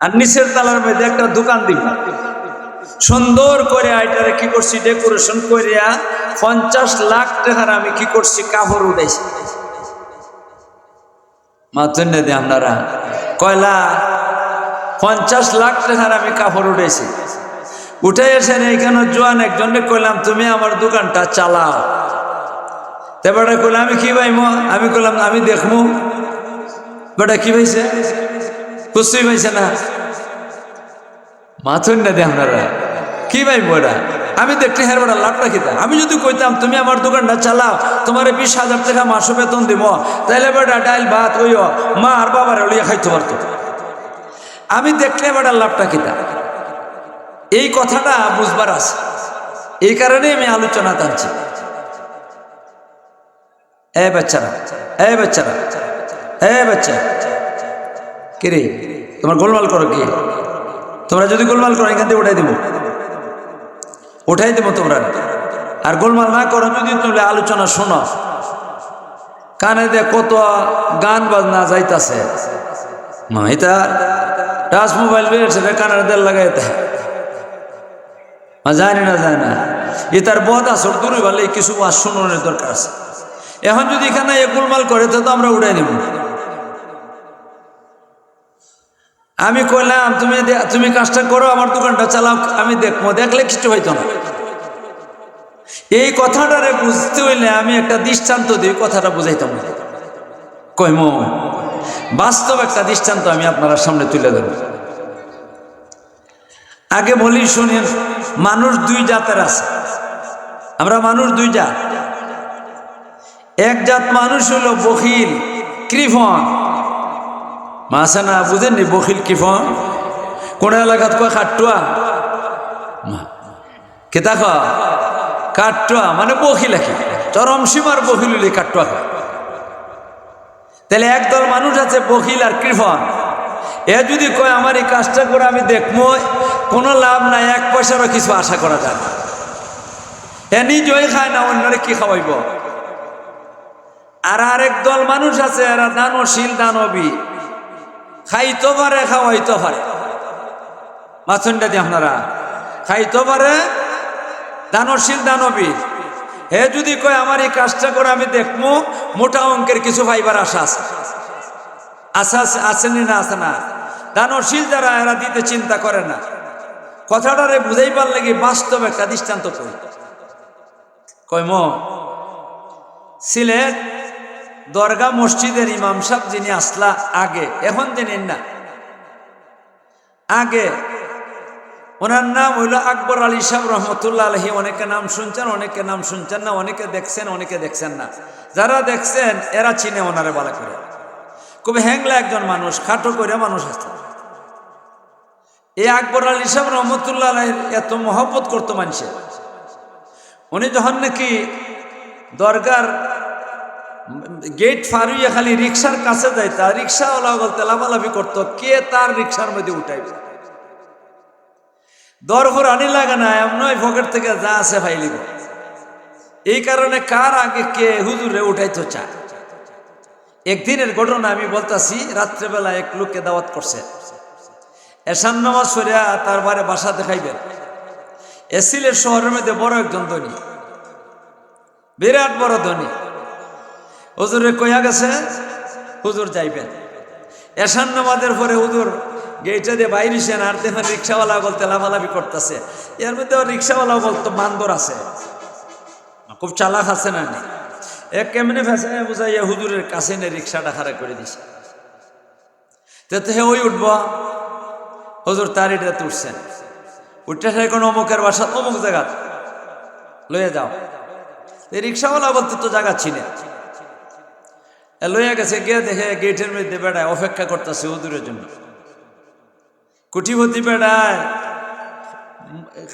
আর নিচের তলার মধ্যে একটা দোকান দিব, সুন্দর করে আইটারে কি করছি ডেকোরেশন করিয়া 50 লাখ টাকার আমি কি করছি কাপড় উঠাইছি। মাতুন দে আপনারা কয়লা 50 লাখ টাকার আমি কাপড় উঠাইছি। উঠে এসেন এইখানে জোয়ান একজনে কইলাম তুমি আমার দোকানটা চালাও। তে বেটা কইলাম আমি কি পাইমো? আমি কইলাম আমি দেখমু। বেটা কি পাইছে? কিছুই পাইছে না। মাথুন না দে আপনারা কি পাইবো এটা? আমি দেখতে হ্যাঁ বেটা লাভটা খেতাম। আমি যদি কইতাম তুমি আমার দোকানটা চালাও, তোমার 20,000 টাকা মাসে বেতন দিব, তাইলে বেটা ডাইল ভাত ওইও মা আর বাবার ওলিয়া খাইতে পারতো। আমি দেখলে বেটা লাভটা খেতাম। এই কথাটা বুঝবার আছে, এই কারণে আমি আলোচনা টানছি। বাচ্চারা বাচ্চা কিরে তোমার গোলমাল করো কি? তোমরা যদি গোলমাল করো এখান থেকে উঠাই দেবো তোমরা। আর গোলমাল না করো যদি তোমরা আলোচনা শোনো, কানে দে কত গান বাজনা যাইতাছে, এটা টাচ মোবাইল বেরিয়েছে কানের দেড় লাগাই জানি না যায় না। এ তার বদ আসর দূরে ভালো কিছু শোনানোর দরকার আছে। এখন যদি এখানে গোলমাল করে তো আমরা উঠাই নেব। আমি কইলাম তুমি কাজটা করো, আমার দোকানটা চালাও, আমি দেখবো। দেখলে কিছু হইতো না। এই কথাটারে বুঝতে হইলে আমি একটা দৃষ্টান্ত দিই, কথাটা বুঝাইতাম না। কইম বাস্তব একটা দৃষ্টান্ত আমি আপনারা সামনে তুলে দেব। আগে বলি শুনেন, মানুষ দুই জাতের আছে। আমরা মানুষ দুই জাত। এক জাত মানুষ হলো বখিল কৃপণ। মাসে না বুঝেননি বখিল কৃপণ? কোন এলাকাত কয় কাটুয়া, কেতা কাটুয়া মানে বখিল, চরম সীমার বখিল হইলে কাটুয়া। তাহলে একদল মানুষ আছে বখিল আর কৃপণ। এ যদি কয় আমার এই কাজটা করে আমি দেখবো, কোনো লাভ নাই, 1 পয়সারও কিছু আশা করা যায় না। এ নিজেই খায় না, অন্যরে কি খাওয়াইব? আর আরেক দল মানুষ আছে, এরা দানশীল দানবী, খাইতে পারে খাওয়াইতে পারে। মাছনটা দিয়ে আপনারা খাইতে পারে, দানশীল দানবী। হে যদি কয় আমার এই কাজটা করে আমি দেখবো, মোটা অঙ্কের কিছু পাইবার আশা আছে। আসেনি না? আছে না? দানশীল যারা, এরা দিতে চিন্তা করে না। কথাটারে বুঝাইবার লাগি বাস্তব একটা দৃষ্টান্ত কইম। সিলেট দরগা মসজিদের ইমাম সাহেব যিনি আসলা আগে, এখন জানেন না, আগে ওনার নাম হইল আকবর আলী সাহেব রহমতুল্লাহ আলহী। অনেকে নাম শুনছেন, অনেকে নাম শুনছেন না, অনেকে দেখছেন, অনেকে দেখছেন না। যারা দেখছেন এরা চিনে ওনারে ভালো করে। খুব হ্যাংলা একজন মানুষ, খাটো করে মানুষ আসতো। এই আকবর আলী সাহেব রহমতুল্লাহ আলহীর এত মহব্বত করতো মানুষের। উনি যখন নাকি দরগার গেট ফারুইয়া খালি রিক্সার কাছে যাইতা, রিক্সাওয়ালা বলতে লাফালাফি করতো কে তার রিক্সার মধ্যে উঠাইবে। দরফর আনি লাগে না, এমন পকেট থেকে যা আছে ফাইলিব। এই কারণে কার আগে কে হুজুরে উঠাইতে চায়। একদিনের ঘটনা আমি বলতাছি। রাত্রেবেলা এক লোককে দাওয়াত করছে, এশান নামাজ পড়িয়া তারপরে বাসা দেখাইবেন। সিলেট শহরের মধ্যে বড় একজন ধনী, বিরাট বড় ধনী। হুজুরে কইয়া গেছে হুজুর যাইবেন। এশান নামাজের পরে হুজুর গেইটা দিয়ে বাইরেছেন, আর দেখেন রিক্সাওয়ালা বলতে লাফালাফি করতেছে। এর মধ্যে রিক্সাওয়ালা বলতো বান্দর আছে, খুব চালাক আছে না। এক কেমনি ফেসে বুঝাইয়া হুজুরের কাছে নিয়ে রিক্সাটা খাড়া করে দিছে। তো হে ওই উঠব, হুজুর তার এটা তুলছেন। উঠতে কোনো অমুকের বাসা অমুক জায়গা লইয়া যাও। রিক্সাওয়ালা বলতে তো জায়গা চিনে, লইয়া গেছে। গিয়ে দেখে গেটের মধ্যে বেড়ায় অপেক্ষা করতেছে হুজুরের জন্য। কুঠিপতি বেড়ায়,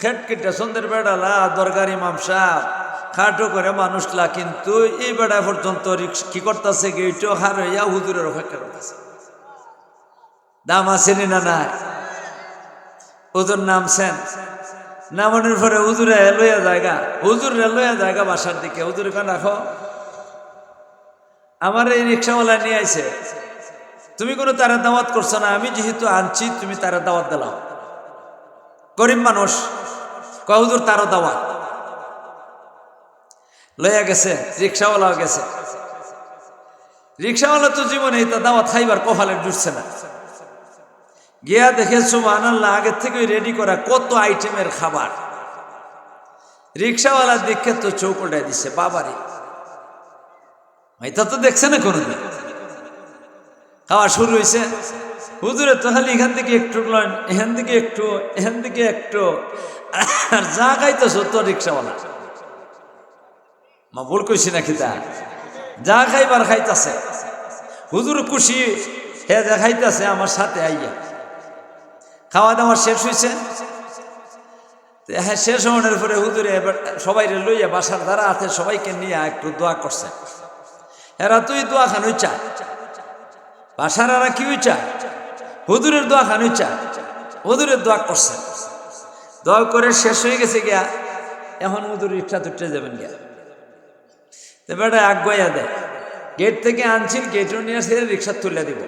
খেট কেটে সন্ধ্যের বেড়ালা দরকার ইমাম সাহেব খাটো করে মানুষলা, কিন্তু এই বেড়া পর্যন্ত কি করতেছে গেটও হার হইয়া হুজুরের অপেক্ষা করতেছে। দাম আসেনি না নাই? হুজুর নামছেন, নামানোর পরে হুজুরে লইয়া জায়গা, হুজুরে লইয়া জায়গা বাসার দিকে। হুজুর কেন রাখো, আমার এই রিক্সাওয়ালা নিয়ে আইছে, তুমি কোনো তারা দাওয়াত করছো না, আমি যেহেতু আনছি তুমি তারা দাওয়াত দিলাও। গরিব মানুষ, কয় হুজুর তারও দাওয়াত। লইয়া গেছে, রিক্সাওয়ালাও গেছে। রিক্সাওয়ালা তো জীবনে তা দাওয়াত খাইবার কপালে জুটছে না। গিয়া দেখে সুবহানাল্লাহ, আগের থেকে রেডি করা কত আইটেমের খাবার। রিক্সাওয়ালার দেখে তো চোখ উঠাই দিচ্ছে, বাবারে এটা তো দেখছে না কোনোদিন। খাওয়া শুরু হয়েছে, হুজুরে তো খালি এখান থেকে একটু লন, এখান থেকে একটু, এখান থেকে একটু, আর যা খাইতেছ তো রিক্সাওয়ালা। মা ভুল কইছি নাকি? তা যা খাইবার খাইতেছে, হুজুর খুশি হে যা খাইতেছে আমার সাথে আইয়া। খাওয়া দাওয়া শেষ হয়েছে। হ্যাঁ, শেষ হওয়ার পরে হুজুরে এবার সবাই লইয়া বাসার দ্বারা আছে সবাইকে নিয়ে একটু দোয়া করছে। এরা তুই দোয়া খান চা, বাসার এরা কি চা, হুজুরের দোয়া খান চা, হুজুরের দোয়া করছে। দোয়া করে শেষ হয়ে গেছে গিয়া, এখন হুজুর রিক্সা তুটে যাবেন গিয়া। তো বেটা আগুয়া দেয়, গেট থেকে আনছিল, গেটও নিয়ে সেরে রিক্সা তুলে দিব।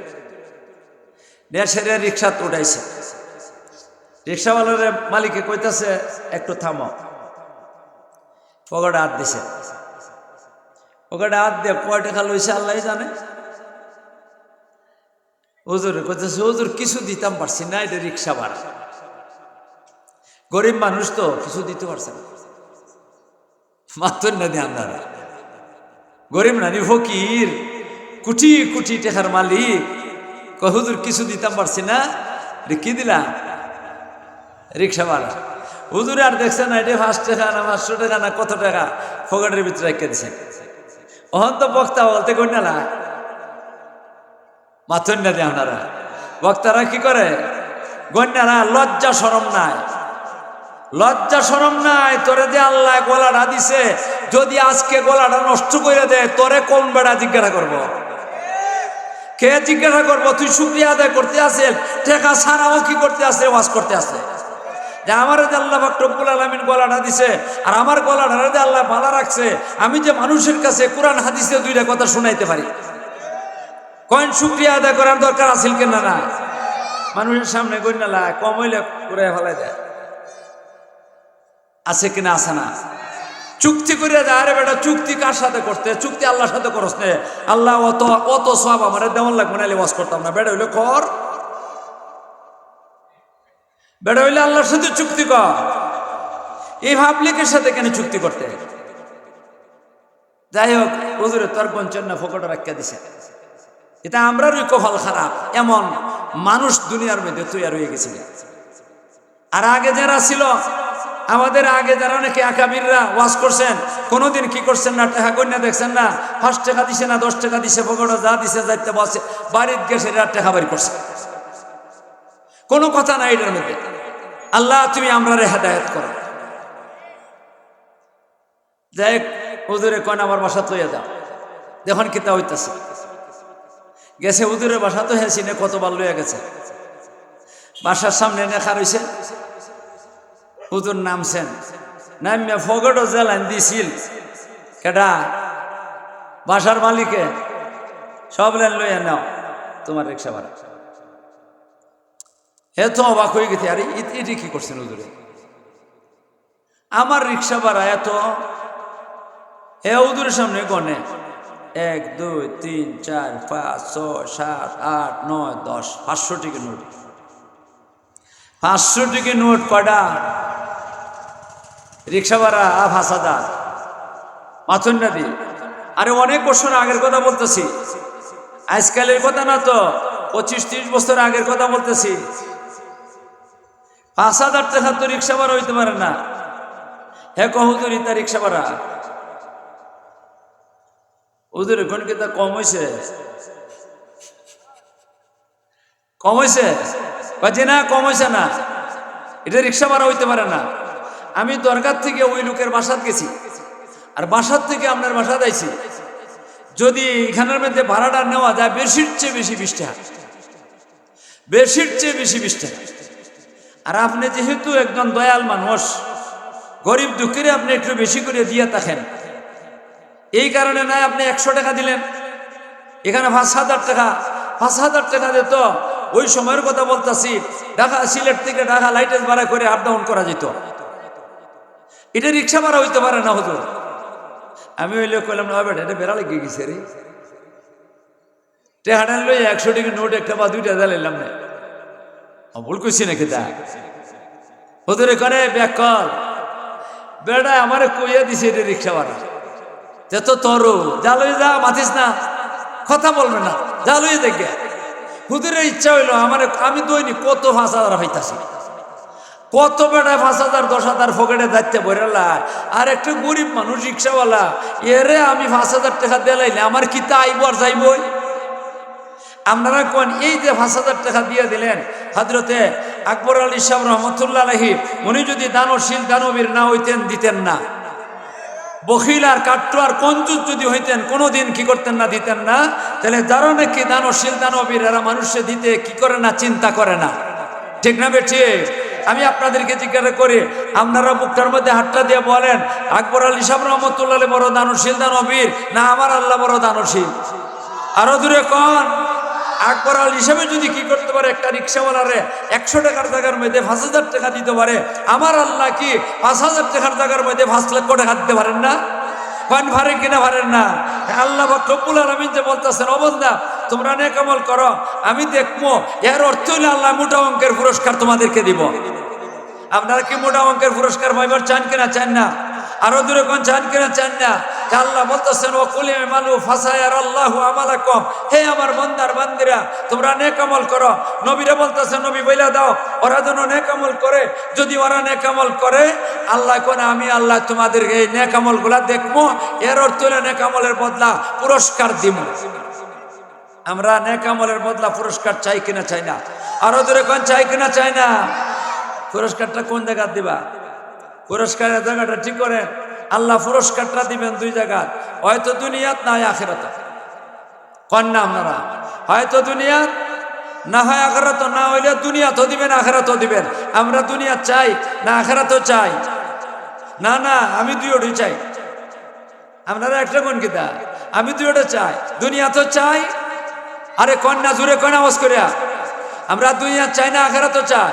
নিয়ে সেরে রিক্সা উঠাইছে। রিক্সাওয়ালার মালিকে কইতাছে একটু থামো। পকেটে হাত দিছে, পকেটে হাত দিয়ে কয় টাকা লইছে আল্লাহ জানে। হুজুর কইতেছে হুজুর কিছু দিতাম পারছি না, এটা রিক্সা ভাড়া। গরিব মানুষ তো কিছু দিতে পারছে না। মাত্র না দিয়ে আপনারা গরিব নানি ফকির, কোটি কোটি টাকার মালিক, কয় হুজুর কিছু দিতাম পারছি না, কি দিলা? রিক্সা ভাড়া। হুজুরে আর দেখছে না এটা 5 টাকা না 500 টাকা না কত টাকা পকেটের ভিতরে রেখে দিছে। অহন তো বক্তা বলতে কন্যালা মাথুর না দিয়ে আপনারা বক্তারা কি করে, গন্যারা লজ্জা শরম নাই, লজ্জা শরম নাই। তোরে যে আল্লাহ গলাটা দিছে, যদি আজকে গলাটা নষ্ট করে দেয় তোরে কোন বেড়া জিজ্ঞাসা করবো? কে জিজ্ঞাসা করবো? তুই শুকরিয়া আদায় করতে আসে, টেকা ছাড়াও কি করতে আসে? ওয়াজ করতে আসে যে আমার যে আল্লাহ রব্বুল আলামিন গলাটা দিছে, আর আমার গলাটা যে আল্লাহ ভালো রাখছে, আমি যে মানুষের কাছে কোরআন হাদিসে 2টা কথা শুনাইতে পারি। কয়েন শুকরিয়া আদায় করার দরকার আছিল কেনা? না, মানুষের সামনে গন্যালা কম হইলে করে ফেলাই দেয়। আছে কিনা? আছে না? চুক্তি করে দেয়। আরে বেটা চুক্তি কার সাথে করতে? চুক্তি আল্লাহর সাথে করস নে। আল্লাহ অত অত সব আমার দেওয়ান লাগবে না, ওয়াজ করতাম না। বেটা হইলে কর, বেটা হইলে আল্লাহর সাথে চুক্তি কর। এই পাবলিকের সাথে কেন চুক্তি করতে? যাই হোক, হুজুরে তোর বঞ্চন না ফোকটে রাখিয়া দিছে। এটা আমরারই কপাল খারাপ, এমন মানুষ দুনিয়ার মধ্যে তৈরি হয়ে গেছিল। আর আগে যারা ছিল, আমাদের আগে যারা অনেকে আকাবিররা ওয়াজ করছেন, কোনোদিন কি করছেন না? টাকা কন্যা দেখছেন না? 5 টাকা দিছে না 10 টাকা দিছে, ফোকটে যা দিছে যাইতে বসে বাড়ির গেছে, টাকা বাড়ি করছে, কোনো কথা নাই এটার মধ্যে। আল্লাহ তুমি আমরা হেদায়েত করো। যাই হুজুরে কন আমার বাসা তৈয়া দাও, দেখুন কিতা হইতেছে। গেছে হুজুরের বাসা তো হ্যাঁ চিনে কতবার লইয়া গেছে। বাসার সামনে লেখা রয়েছে, হুজুর নামছেন, নামিয়া ফগটও জেলান দিছিল কেডা? বাসার মালিকে। সব লেন লইয়া নাও তোমার রিক্সা ভাড়া। এত অবাক হয়ে গেছে, আরে এটি কি করছেন হুজুরে? আমার রিক্সা ভাড়া এত? হে হুজুরের সামনে গনে 1 2 3 4 5 6 7 8 9 10 500 টাকা নোট। 500 টাকা নোট কটা? রিক্সা ভাড়া 5000 মাথুন না দি। আরে অনেক বছর আগের কথা বলতেছি, আজকালের কথা না তো, 25-30 বছর আগের কথা বলতেছি। 5000 টাকা তো রিক্সা ভাড়া হইতে পারে না। হে হুজুর ইতা রিক্সা ভাড়া? হুজুর এখন কি তা কম হয়েছে? কম হয়েছে? কাজে না কম হয়েছে না, এটা রিক্সা ভাড়া হইতে পারে না। আমি দরকার থেকে ওই লোকের বাসাত গেছি, আর বাসার থেকে আপনার বাসাত আইছি। যদি এখানের মধ্যে ভাড়াটা নেওয়া যায় বেশির চেয়ে বেশি 20 টাকা, বেশির চেয়ে বেশি 20 টাকা। আর আপনি যেহেতু একজন দয়াল মানুষ, গরিব দুঃখীরে আপনি একটু বেশি করে দিয়ে থাকেন, এই কারণে নয় আপনি 100 টাকা দিলেন, এখানে 5000 টাকা 5,000 টাকা দিত। ওই সময়ের কথা বলতেছি, ঢাকা সিলেট থেকে ঢাকা লাইটেজ ভাড়া করে আপ ডাউন করা যেত। এটা রিক্সা ভাড়া হইতে পারে না হুজুর। আমি হইলে কইলাম না বেটা, এটা বেড়া লেগে গেছে রে, টেহাডান লই 100 টাকা নোট একটা বা দুইটা দিলাম না, ভুল কইছি নাকি? তা হুজুর এখানে ব্যাক কর বেড়া আমারে কইয়া দিছে এটা রিক্সা ভাড়া, তে তো তরু যা লই যা, মাথিস না, কথা বলবে না, যা লই দেখে। হুজুরের ইচ্ছা হইলো আমার, আমি দৈনিক কত 5,000 পাইতাছি, কত বেটা 5,000 10,000 ফকেটে যাইতে বইরালা। আর একটা গরিব মানুষ রিক্সাওয়ালা, এরে আমি 5,000 টাকা দিলাইলে আমার কি তা আইব আর যাইবই? আপনারা কোন এই যে 5,000 টাকা দিয়ে দিলেন, হযরতে আকবর আলী সাহেব রহমতুল্লাহ আলাইহি, উনি যদি দানশীল দানবীর না হইতেন, দিতেন না। বখিল আর কাট্টু আর কঞ্জুস যদি হইতেন, কোনোদিন কি করতেন না, দিতেন না। তাহলে যারা নাকি দানশীল দানবীর, এরা মানুষে দিতে কি করে না, চিন্তা করে না, ঠিক না বেঠি? আমি আপনাদেরকে জিজ্ঞাসা করি, আপনারা বুকটার মধ্যে হাতটা দিয়ে বলেন, আকবর আলী সাহেব রহমতুল্লাহ আলাইহি বড় দানশীল দানবীর না আমার আল্লাহ বড় দানশীল? আরো দূরে কোন? আকবর আলী হিসাবে যদি কি করতে পারে, একটা রিক্সাওয়ালারে 100 টাকার জায়গার মধ্যে 5,000 টাকা দিতে পারে, আমার আল্লাহ কি 5,000 টাকার জায়গার মধ্যে 5 লক্ষ টাকা দিতে পারেন না? কোন পারেন কিনা? পারেন না। আল্লাহ রব্বুল আলামিন যে বলতেছেন, ও বান্দা তোমরা নেক আমল করো, আমি দেখবো। এর অর্থ হইলে আল্লাহ মোটা অঙ্কের পুরস্কার তোমাদেরকে দিব। আপনারা কি মোটা অঙ্কের পুরস্কার পাইবার চান কিনা? চান না? আরো দূরে কোন চান কিনা? চান না? আল্লাহ বলতেছেন, ও কুল আমালু ফাসায়ারাল্লাহু আমালাকুম, হে আমার বান্দার বান্দিরা তোমরা নেক আমল করো। নবীরা বলতেছেন, নবী বইলা দাও ওরা যেন নেক আমল করে। যদি ওরা নেক আমল করে, আল্লাহ কোন আমি আল্লাহ তোমাদের এই নেক আমলগুলা দেখবো। এর অর্থ হলো নেক আমলের বদলা পুরস্কার দিব। আমরা নেক আমলের বদলা পুরস্কার চাই কিনা? চাই না? আরো দূরে কোন চাই কিনা? চাই না? পুরস্কারটা কোন জায়গা দিবা? পুরস্কারের জায়গাটা ঠিক করে। আল্লাহ পুরস্কারটা দিবেন 2 জায়গায়, হয়তো দুনিয়াত না হয় আখিরাত। কোন না আপনারা? হয়তো দুনিয়াত না হয় আখিরাত। না হইলে দুনিয়াতও দিবেন আখিরাতও দিবেন। আমরা দুনিয়া চাই না আখিরাতও চাই? না না, আমি দুইটাই চাই। আপনারা একটা কোন কিতা? আমি দুইটা চাই, দুনিয়াতও চাই। আরে কোন না, জুড়ে কোন আওয়াজ করিয়া? আমরা দুনিয়া চাই না আখিরাতও চাই?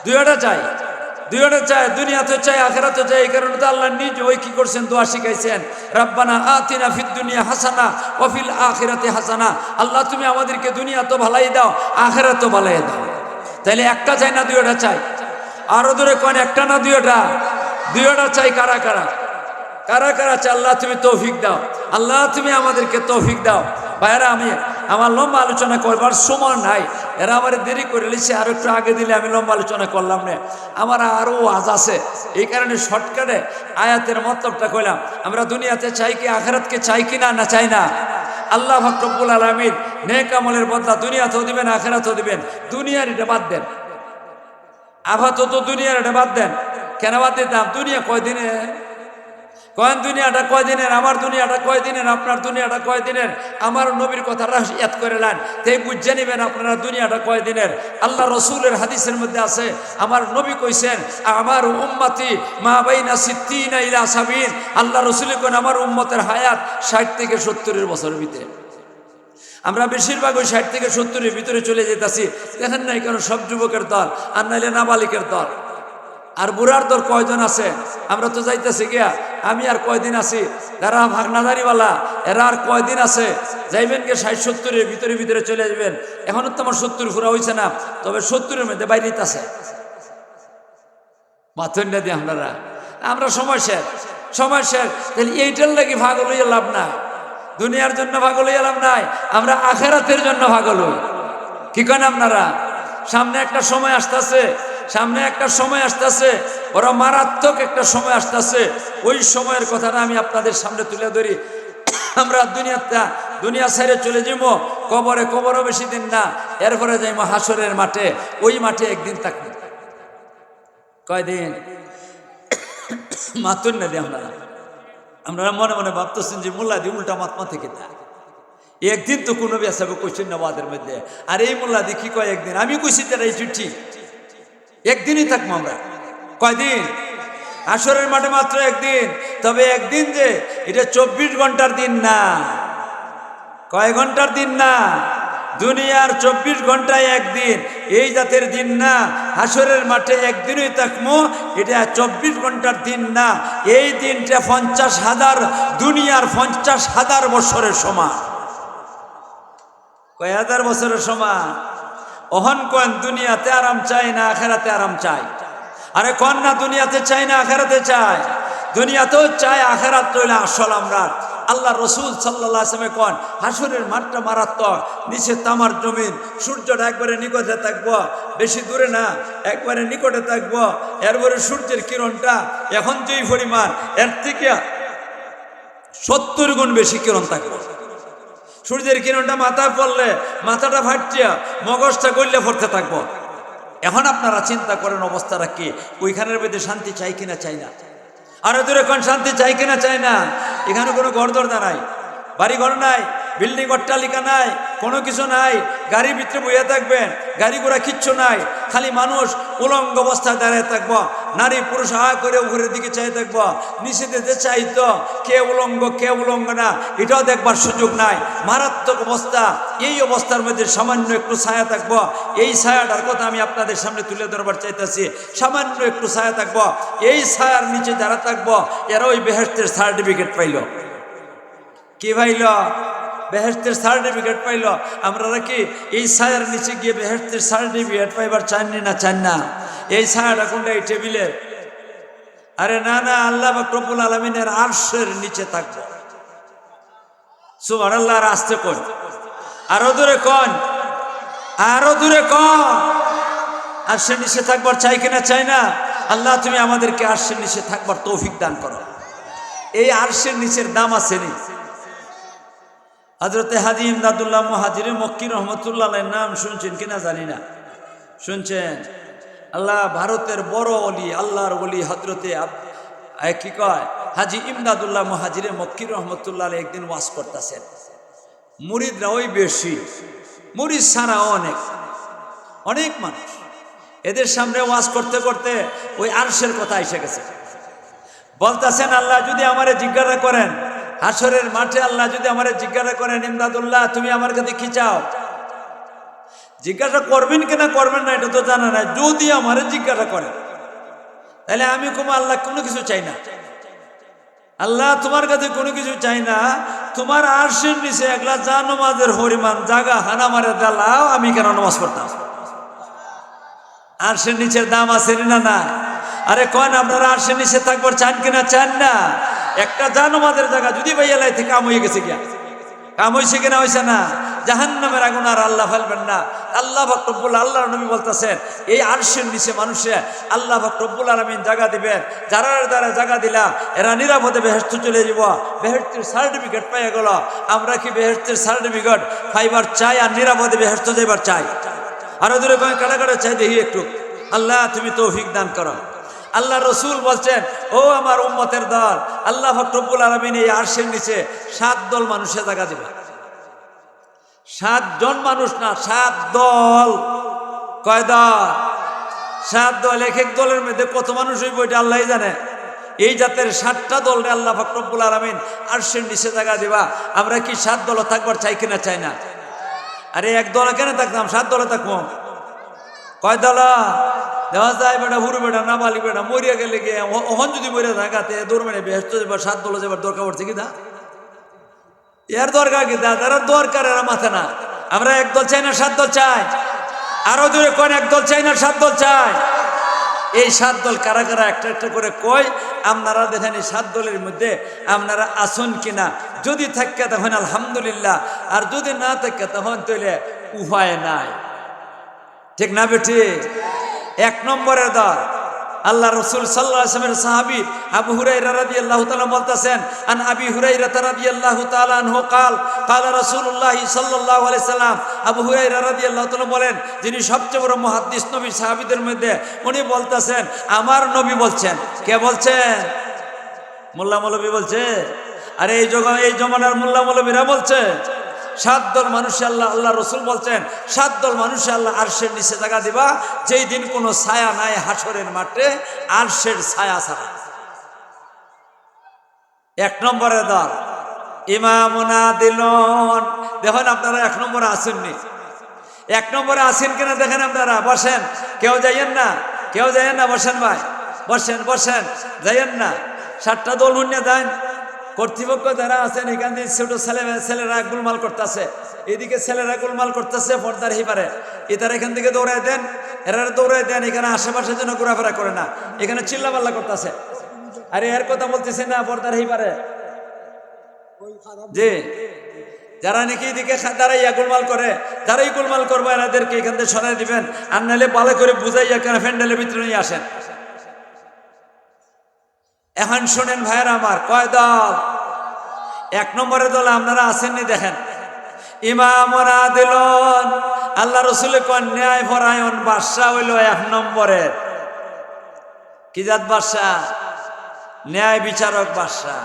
দুইটা চাই, দুইটা চাই, দুনিয়াতে চাই আখিরাতে চাই। এই কারণে তো আল্লাহ নিজে ওই কি করছেন, দোয়া শিখাইছেন, রব্বানা আতিনা ফিদ দুনিয়া হাসানা ওয়া ফিল আখিরাতি হাসানা। আল্লাহ তুমি আমাদেরকে দুনিয়া তো ভালাই দাও, আখিরাত তো ভালাই দাও। তাইলে একটা চাই না দুইটা চাই? আরো দূরে কোন একটা না দুইটা? দুইটা চাই। কারা কারা? কারা কারা চাই? আল্লাহ তুমি তৌফিক দাও, আল্লাহ তুমি আমাদেরকে তৌফিক দাও। ভাইরা, আমি আমার লম্বা আলোচনা করবার সময় নাই, এরা আমার দেরি করে লিখছে, আর একটু আগে দিলে আমি লম্বা আলোচনা করলাম না। আমার আরও ওয়াজ আছে, এই কারণে শর্টকাটে আয়াতের মতলবটা কইলাম। আমরা দুনিয়াতে চাই কি আখিরাতকে চাই কি না? না চাই না? আল্লাহ রব্বুল আলামিন নেক আমলের বদলা দুনিয়াতেও দিবেন আখিরাতেও দিবেন। দুনিয়ার এটা বাদ দেন, আপাতত দুনিয়ার এটা বাদ দেন। কেন বাদ দিতাম? দুনিয়া কয়দিনে? কয়েন দুনিয়াটা কয়দিনের? আমার দুনিয়াটা কয়দিনের? আপনার দুনিয়াটা কয়দিনের? আমার নবীর কথাটা ইয়াদ করে নেন, তাই বুঝে নেবেন আপনারা দুনিয়াটা কয়দিনের। আল্লাহ রসুলের হাদিসের মধ্যে আছে, আমার নবী কইছেন, আমার উম্মতি মা বাইনা সিত্তিনা ইলা সাবিন। আল্লাহ রসুল কোন আমার উম্মতের হায়াত 60 থেকে 70 বছরের ভিতরে। আমরা বেশিরভাগ ওই 60 থেকে 70-এর ভিতরে চলে যেতেছি। দেখেন নাই কেন? সব যুবকের দল, আর নাইলে নাবালিকের দল। আর বুড়ার দল কয়জন আছে? আমরা তো যাইতেছি গিয়া, আমি আর কয়দিন আছি। যারা ভাগনাদারিওয়ালা এরা আর কয়দিন আছে? যাইবেন কে 60-70-এর ভিতরে ভিতরে চলে যাবেন। এখনো তো আমার 70 পুরা হয়েছে না, তবে 70-এর মধ্যে বাইরে আছে। মাথন না দিয়ে আমরা সময় শেষ, সময় শেষ। তাহলে এইটার লাগি ভাগ লইয়া লাভ নাই, দুনিয়ার জন্য ভাগ লইয়া লাভ নাই, আমরা আখিরাতের জন্য ভাগ লই। কি কেন আপনারা? সামনে একটা সময় আসতেছে, সামনে একটা সময় আসতেছে, ওরা মারাত্মক একটা সময় আসতেছে। ওই সময়ের কথাটা আমি আপনাদের সামনে তুলে ধরি। আমরা দুনিয়া ছেড়ে চলে যাব কবরে, কবরও বেশি দিন না, এরপরে যাইব হাসরের মাঠে। ওই মাঠে একদিন থাকবে কয়দিন? মাতুন না দিয়ে আমরা মনে মনে ভাবতেছেন যে মোল্লা দি উল্টা মাতমা থেকে তা একদিন তো কোনো বেসাবে কইছেন না বাদের মধ্যে। আর এই মোল্লা দি কি কয় একদিন? আমি কইছি তারা এই চিঠি একদিনই থাকবো আমরা। কয়দিন? হাসরের মাঠে মাত্র একদিন। তবে একদিন যে এটা 24 ঘন্টার দিন না, কয় ঘন্টার দিন না, দুনিয়ার 24 ঘন্টায় একদিন, এই জাতের দিন না। হাসরের মাঠে একদিনই থাকবো, এটা 24 ঘন্টার দিন না। এই দিনটা 50,000 দুনিয়ার 50,000 বছরের সমান। কয় হাজার বছরের সমান? অহন কোন দুনিয়াতে আরাম চাই না আখেরাতে আরাম চাই? আরে কোন না দুনিয়াতে চাই না আখেরাতে চাই? দুনিয়াতেও চাই, আখেরাত হইলে আসল আমরা। আল্লাহ রসুল সাল্লাল্লাহু আলাইহি ওয়াসাল্লাম কোন হাসরের মাঠটা মারাত্মক, নিচে তামার জমিন, সূর্যটা একবারে নিকটে থাকবো, বেশি দূরে না, একবারে নিকটে থাকবো। এরপরে সূর্যের কিরণটা এখন যেই পরিমাণ, এর থেকে 70 গুণ বেশি কিরণ থাকবে। সূর্যের কিরণটা মাথায় পড়লে মাথাটা ফাটিয়া মগজটা গড়লে পড়তে থাকবো। এখন আপনারা চিন্তা করেন অবস্থাটা কি? ওইখানের মধ্যে শান্তি চাই কিনা চাই না? আরো দূরে কোন শান্তি চাই কিনা চাই না? এখানে কোনো ঘর দরজা নাই, বাড়ি ঘর নাই, বিল্ডিং অট্টালিকা নাই, কোনো কিছু নাই। গাড়ির ভিতরে বইয়া থাকবেন, গাড়ি ঘোড়া কিচ্ছু নাই, খালি মানুষ উলঙ্গ অবস্থায় দাঁড়িয়ে থাকবো। নারী পুরুষ হা করে উপরের দিকে চাই থাকবো। নিচে দিতে চাইতো কে উলঙ্গ কে উলঙ্গ না, এটাও দেখবার সুযোগ নাই। মারাত্মক অবস্থা। এই অবস্থার মধ্যে সামান্য একটু ছায়া থাকবো। এই ছায়াটার কথা আমি আপনাদের সামনে তুলে ধরবার চাইতেছি। সামান্য একটু ছায়া থাকবো, এই ছায়ার নিচে যারা থাকবো এরা ওই বেহেশতের সার্টিফিকেট পাইল। কি পাইল? বেহেশতের সার্টিফিকেট পাইল। আমরা কি এই ছায়ার নিচে গিয়ে বেহেশতের সার্টিফিকেট পাইবার চাননি না চান না? এই ছায়াটা কোনটা? এই টেবিলের? আরে না না, আল্লাহ পাক রব্বুল আলামিনের আরশের নিচে থাকবো। সুবহানাল্লাহ। আর আস্তে কোন, আরো দূরে কোন, আরো দূরে কোন। আরশের নিচে থাকবার চাই কিনা চাই না? আল্লাহ তুমি আমাদেরকে আরশের নিচে থাকবার তৌফিক দান করো। এই আরশের নিচের দাম আছে নি? হযরতে হাজী ইমদাদুল্লাহ মুহাজিরে মক্কি রহমতুল্লাহ আলাইহির নাম শুনছেন কিনা জানি না, শুনছেন? আল্লাহ ভারতের বড় ওলি, আল্লাহর ওলি হযরতে কি কয় হাজী ইমদাদুল্লাহ মুহাজিরে মক্কি রহমতুল্লাহ আলাইহি একদিন ওয়াজ করতেছেন। মুরিদরা ওই বেশি, মুরিদ ছাড়া অনেক অনেক মানুষ। এদের সামনে ওয়াজ করতে করতে ওই আরশের কথা এসে গেছে। বলতেছেন আল্লাহ যদি আমারে জিজ্ঞাসা করেন হাসরের মাঠে, আল্লাহ যদি আমারে জিজ্ঞাসা করেন ইমদাদুল্লাহ তুমি আমার কাছে কি চাও, জিজ্ঞাসা করবেন কিনা করবেন না এটা তো জানা নাই। যদি আমারে জিজ্ঞাসা করেন তাহলে আমি কোনো আল্লাহ কোনো কিছু চাই না। আল্লাহ তোমার কাছে কোনো কিছু চাই না, তোমার আরশের নিচে একলা যা নামাজের পরিমাণ জায়গা হানা মারে দালাও, আমি কেন নামাজ পড়তাম? আরশের নিচের দাম আছে না না? আরে কন আপনারা আরশের নিচে থাকবার চান কিনা চান না? একটা জানামাজের জায়গা যদি ভাইয়ালাই থেকে কাম হয়ে গেছে গিয়া, কাম হয়েছে কিনা হয়েছে না? জাহান্নামের আগুন আর আল্লাহ ফেলবেন না। আল্লাহ পাক রব্বুল, আল্লাহর নবী বলতেছেন এই আরশের নিচে মানুষে আল্লাহ পাক রব্বুল আলামিন জায়গা দিবেন। যারা দ্বারা জায়গা দিলা এরা নিরাপদে বেহেশত চলে যাব, বেহেশতের সার্টিফিকেট পেয়ে গেল। আমরা কি বেহেশতের সার্টিফিকেট পাইবার চাই আর নিরাপদে বেহেশত যাইবার চাই? আরো দূরে কাটা কাটা চাই দেখি একটু। আল্লাহ তুমি তৌফিক দান করো। আল্লাহ রসুল বলছেন ও আমার উম্মতের দল, আল্লাহ পাক রব্বুল আলামিন এই আরশের নিচে 7 দল মানুষের জায়গা দিবে। 7 জন মানুষ না, 7 দল। কয় দল? 7 দল। এক এক দলের মধ্যে কত মানুষ হইব এটা আল্লাহই জানে। এই জাতের 7টা দলরে আল্লাহ পাক রব্বুল আলামিন আরশের নিচে জায়গা দিবা। আমরা কি 7 দল থাকবার চাই কিনা চাই না? আরে এক দলে কেন থাকতাম, 7 দলে থাকবো। কয় দল? দেওয়া যায় বেটা, হুরু বেটা, নাবালি বেটা, মরিয়া গেলে গিয়ে ওহন যদি মরিয়া থাকাতে দৌড় মেরে বেহেশত যাবার 7 দলে যাবার দরকার পড়ছে কি না? এর দরকার কি? যারা দরকার এরা মাথা না। আমরা এক দল চাই না 7 দল চাই? আরো দূরে কোন এক দল চাই না 7 দল চাই? এই 7 দল কারা কারা একটা একটা করে কই। আপনারা দেখেন এই 7 দলের মধ্যে আপনারা আসুন কিনা। যদি থাকে তখন আলহামদুলিল্লাহ, আর যদি না থাকে তখন তাহলে উপায় নাই। ঠিক না বেঠি? 1 নম্বরের দল আল্লাহ রসুল সাল্লাল্লাহু আলাইহি ওয়াসাল্লামের সাহাবী আবু হুরায়রা রাদিয়াল্লাহু তাআলা বলতেছেন, আন আবি হুরায়রা রাদিয়াল্লাহু তাআলা আনহু قال قال রাসূলুল্লাহ সাল্লাল্লাহু আলাইহি ওয়াসাল্লাম। আবু হুরায়রা রাদিয়াল্লাহু তাআলা বলেন, যিনি সবচেয়ে বড় মুহাদ্দিস নবী সাহাবীদের মধ্যে, উনি বলতেছেন আমার নবী বলছেন। কে বলছেন? মোল্লা মৌলবী বলছে? আরে এই জমানার মোল্লা মৌলবীরা বলছে 7 দল মানুষে আল্লাহ, আল্লাহ রসুল বলছেন 7 দল মানুষে আল্লাহ আরশের নিচে জায়গা দিবা, যেই দিন কোনো ছায়া নাই হাসরের মাঠে, আরশের ছায়া ছাড়া। 1 নম্বরের দল ইমামুনা দিলন। দেখুন আপনারা 1 নম্বরে আসেননি, এক নম্বরে আসেন কিনা দেখেন আপনারা, বসেন, কেউ যাইয়েন না, কেউ যাইয়েন না, বসেন ভাই, বসেন বসেন, যাইয়েন না, 7টা দল উন্নয় দেন। কর্তৃপক্ষ যারা আছেন এখান থেকে ছোট ছেলেরা গোলমাল করতেছে, এদিকে ছেলেরা গোলমাল করতেছে পর্দার হিপারে, এটার এখান থেকে দৌড়ায় দেন, এরা দৌড়ায় দেন, এখানে আশেপাশে যেন ঘোরাফেরা করে না, এখানে চিল্লাপাল্লা করতেছে। আরে এর কথা বলতেছি না, পর্দার হিপারে জি যারা নাকি এদিকে দাঁড়াইয়া গোলমাল করে, যারাই গোলমাল করবো এনাদেরকে এখান থেকে সরাই দিবেন, আর নাহলে ভালো করে বুঝাইয়া কেন প্যান্ডেলের ভিতরে নিয়ে আসেন। এখন শোনেন ভাইয়েরা আমার, কয় দল? 1 নম্বরের দল আপনারা আসেননি, দেখেন ইমামরা দিলন, আল্লাহ রসুলের ন্যায় পরায়ণ বাদশাহ হইল 1 নম্বরের। কি জাত বাদশাহ? ন্যায় বিচারক বাদশাহ।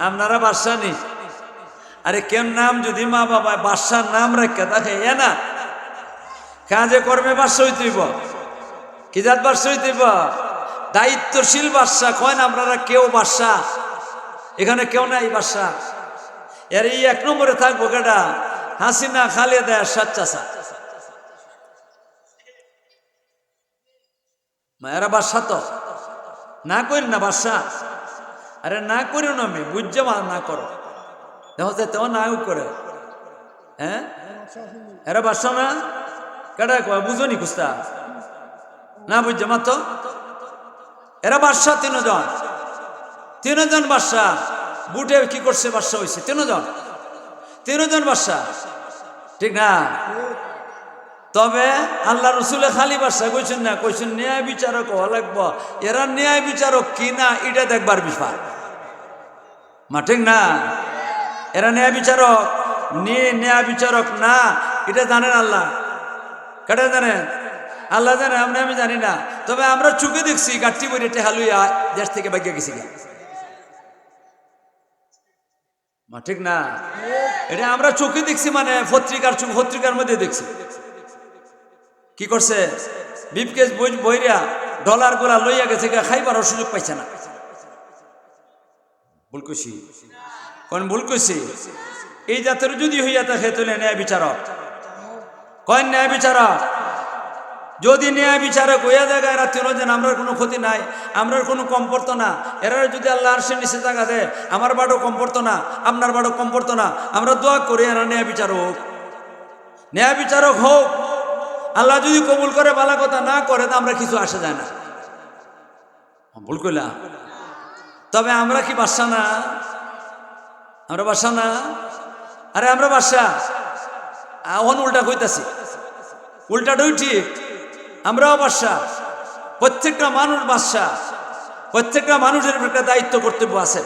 আপনারা বাদশাহ নি? আরে কেন নাম যদি মা বাবা বাদশার নাম রেখে দেখে এ না কাজে কর্মে বাদশাহ হইতেইব। কি জাত বাদশাহ হইতেইব? দায়িত্বশীল বাদশাহ। কয় না আপনারা কেউ বাদশাহ? এখানে কেউ নাই বাদশাহ। এর এই 1 নম্বরে থাকবো কেটা? হাসিনা, খালেদা, এরশাদ চাচা। এরা বাদশাহ তো না করি না বাদশাহ। আরে না করিও না, আমি বুঝছে না করো, দেখো তেও নাও করে। হ্যাঁ এরা বাদশাহ না? কেটা কয় বুঝনি কুস্তা না বুঝছে মাত্র। এরা বাদশাহ 3 জন, 3 জন বাদশাহ। বুটে কি করছে? বাদশাহ হয়েছে 3 জন বাদশাহ, ঠিক না? তবে আল্লাহ রসুলে খালি বাদশাহ কইছেন না, কইছেন ন্যায় বিচারক হওয়া লাগবো। এরা ন্যায় বিচারক কি না এটা দেখবার বিষয়, মা ঠিক না? এরা ন্যায় বিচারক ন্যায় বিচারক না, এটা জানেন আল্লাহ। কেটে জানেন? আল্লাহ জানে, আমি জানি না। তবে আমরা চোখে দেখছি গাঠি বই টেহালুইয়া দেশ থেকে বাগিয়ে গেছি, মা ঠিক না? এটা আমরা চোখে দেখছি, মানে পত্রিকার মধ্যে দেখছি। কি করছে? বিপকেস বইরা ডলার গুলা লইয়া গেছে, খাইবার সুযোগ পাইছে না। ভুল কইছি? কোন ভুল কইছি? এই জাতের যদি হইয়া থাকে তাহলে ন্যায় বিচারক। কয় ন্যায় বিচারক? যদি ন্যায় বিচারক হইয়া জায়গায় এরা 3 জন, আমরার কোনো ক্ষতি নাই, আমরার কোনো কম পড়তো না। এরা যদি আল্লাহ আরশের নিচে জায়গা দেয়, আমার বাড়ও কম পড়তো না, আপনার বাড়ও কম পড়তো না। আমরা দোয়া করি এরা ন্যায় বিচারক, ন্যায় বিচারক হোক। আল্লাহ যদি কবুল করে ভালো কথা, না করে তো আমরা কিছু আসে যায় না। ভুল কইলাম? তবে আমরা কি বাদশা না? আমরা বাদশা না? আরে আমরা বাদশা। এখন উল্টা কইতাছি, উল্টাটাই ঠিক। আমরাও বাদশা, প্রত্যেকটা মানুষ বাদশা। প্রত্যেকটা মানুষের একটা দায়িত্ব কর্তব্য আছে।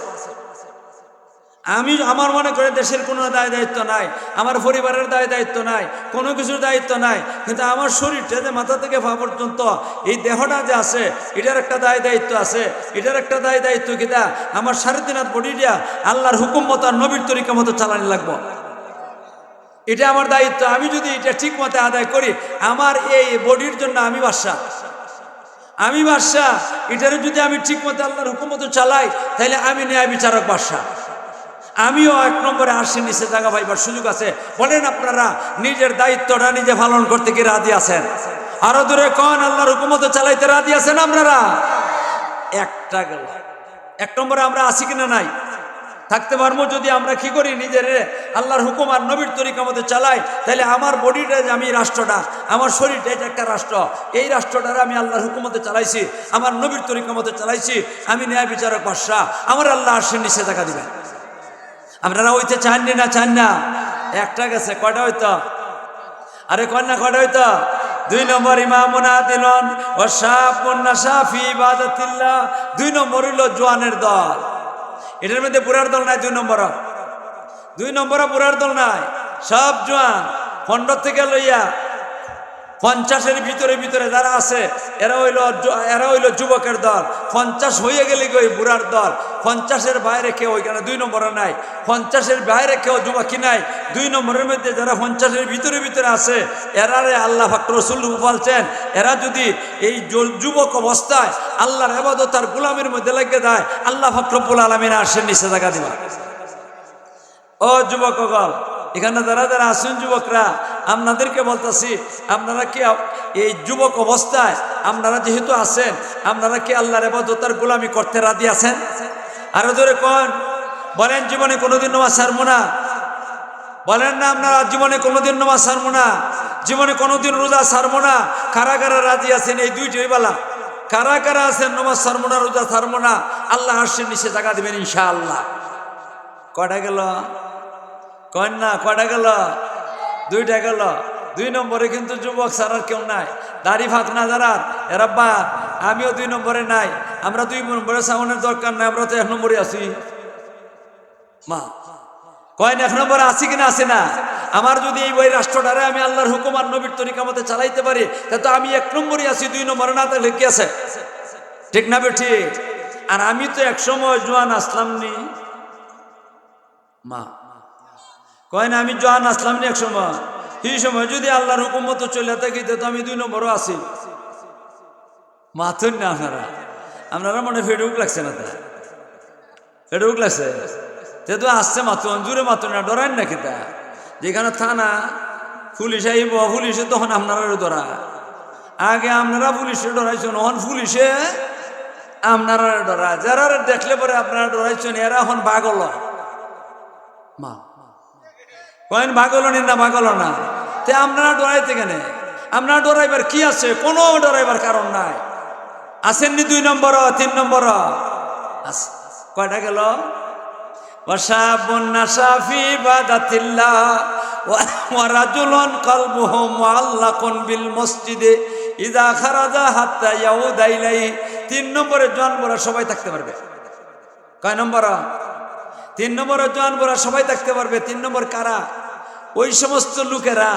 আমি আমার মনে করে দেশের কোনো দায়িত্ব নাই, আমার পরিবারের দায়িত্ব নাই, কোনো কিছুর দায়িত্ব নাই, কিন্তু আমার শরীরটা যে মাথা থেকে পা পর্যন্ত এই দেহটা যে আছে, এটার একটা দায়িত্ব আছে। এটার একটা দায়িত্ব কিনা? আমার 3.5 হাত বডিটা আল্লাহর হুকুম মতো আর নবীর তরিকা মতো চালানি লাগবো। এটা আমার দায়িত্ব। আমি যদি এটা ঠিক মতো আদায় করি, আমার এই বডির জন্য আমি বাদশা। আমি বাদশা, এটারে যদি আমি ঠিক মতো আল্লাহর হুকুম মতো চালাই, তাহলে আমি ন্যায় বিচারক বাদশা। আমিও 1 নম্বরে আরশের নিচে জায়গা পাইবার সুযোগ আছে। বলেন আপনারা নিজের দায়িত্বটা নিজে পালন করতে কি রাজি আছেন? আরো দূরে কোন আল্লাহর হুকুম মতো চালাইতে রাজি আছেন আপনারা? একটা গেল। 1 নম্বরে আমরা আছি কিনা নাই? থাকতে পারবো যদি আমরা কি করি? নিজের আল্লাহর হুকুম আর নবীর তরিকা মতো চালাই, তাহলে আমার বডিটা যে আমি রাষ্ট্রটা, আমার শরীরটা এটা একটা রাষ্ট্র। এই রাষ্ট্রটারে আমি আল্লাহর হুকুম মতো চালাইছি, আমার নবীর তরিকা মতো চালাইছি, আমি ন্যায় বিচারক বাদশাহ। আমার আল্লাহ আরশের নিচে জায়গা দিবেন। আপনারা হইতে চাননি না? চান না? একটা গেছে, কয়টা হইতো? আরে কন্যা কয়টা হইতো? 2 নম্বর ইমামুনা দিলন ও শাফুন নাশা ফি ইবাদাতিল্লাহ। 2 নম্বর হইল জওয়ানের দল। এটার মধ্যে বুড়ার দল নাই। 2 নম্বরে বুড়ার দল নাই, সব জওয়ান। 15 থেকে লইয়া 50-এর ভিতরে যারা আছে এরা হইল যুবকের দল। 50 হয়ে গেলে ওই বুড়ার দল। 50-এর বাইরে কেউ ওইখানে 2 নম্বরে নাই। 50-এর বাইরে কেউ যুবকই নাই। 2 নম্বরের মধ্যে যারা 50-এর ভিতরে আছে, এরারে আল্লাহ পাক রাসূল বলছেন, এরা যদি এই যুবক অবস্থায় আল্লাহর ইবাদত আর গোলামের মধ্যে লেগে যায়, আল্লাহ পাক রব্বুল আলামিন আরশের নিচে জায়গা দিবেন। ও যুবকগণ, এখানে যারা আছেন যুবকরা, আপনাদেরকে বলতেছি, আপনারা কি এই যুবক অবস্থায় আপনারা যেহেতু আছেন, আপনারা কি আল্লাহর ইবাদতের গোলামি করতে রাজি আছেন? আরো জোরে কোন, বলেন জীবনে কোনোদিন নামাজ ছাড়বো না। বলেন না আপনারা জীবনে কোনোদিন নামাজ ছাড়বো না, জীবনে কোনোদিন রোজা ছাড়বো না। কারা কারা রাজি আছেন এই দুইটাই বেলা? কারা কারা আছেন নামাজ ছাড়বো না, রোজা ছাড়বো না? আল্লাহ আরশের নিচে জায়গা দিবেন ইনশাআল্লাহ। কয়টা গেল? কয় না, কয়টা গেল? দুইটা গেল। 2 নম্বরে কিন্তু যুবক ছাড়ার কেউ নাই, দাড়ি ফাঁক না যারা এরাব্বা, আমিও 2 নম্বরে নাই। আমরা 2 নম্বরে সামনের দরকার নাই, আমরা তো 1 নম্বরে আছি। মা কয়েন 1 নম্বরে আছি কিনা? আছে না? আমার যদি এই বই রাষ্ট্রটারে আমি আল্লাহর হুকুম আর নবীর তরিকা মতে চালাইতে পারি, তা তো আমি 1 নম্বরে আছি, 2 নম্বরে না থাকলে কি আছে? ঠিক না ঠিক? আর আমি তো এক সময় জোয়ান আসলাম নি। মা কয়েন আমি জোয়ান আসলাম নি এক সময়। এই সময় যদি আল্লাহর হুকুম মতো চলে থাকি, তো আমি 2 নম্বরও আছি। মাথুন না আপনারা মনে ফেডুক লাগছে না? তা ফেডুক লাগছে তে তো আসছে মাতুন, জুড়ে মাতুন না, ডরাইন নাকি? তা যেখানে থানা পুলিশ আইব, পুলিশে তখন আপনারা ডরা। আগে আপনারা পুলিশে ডরাইছেন, এখন পুলিশে আপনারা ডরা। যারা দেখলে পরে আপনারা ডরাইছেন, এরা এখন পাগল। মা কয়েন পাগল না, পাগল না? তে আপনারা ডরাইতে কেন? আপনারা ডরাইবার কি আছে? কোনো ডরাইবার কারণ নাই। আসেননি 2 নম্বর, 3 নম্বর আছে। কয়টা গেল? ওয়াশাবুন নাশাফি ইবাদাতিল্লাহ ওয়া রাজুলুন কলবুহু মুআল্লাকুন বিল মসজিদে ইযা খারাজা হাত্তা ইয়াউদা ইলাইহি। 3 নম্বরে জোয়ানরা সবাই থাকতে পারবে। কয় নম্বর? 3 নম্বরে জোয়ানরা সবাই থাকতে পারবে। 3 নম্বর কারা? ওই সমস্ত লোকেরা,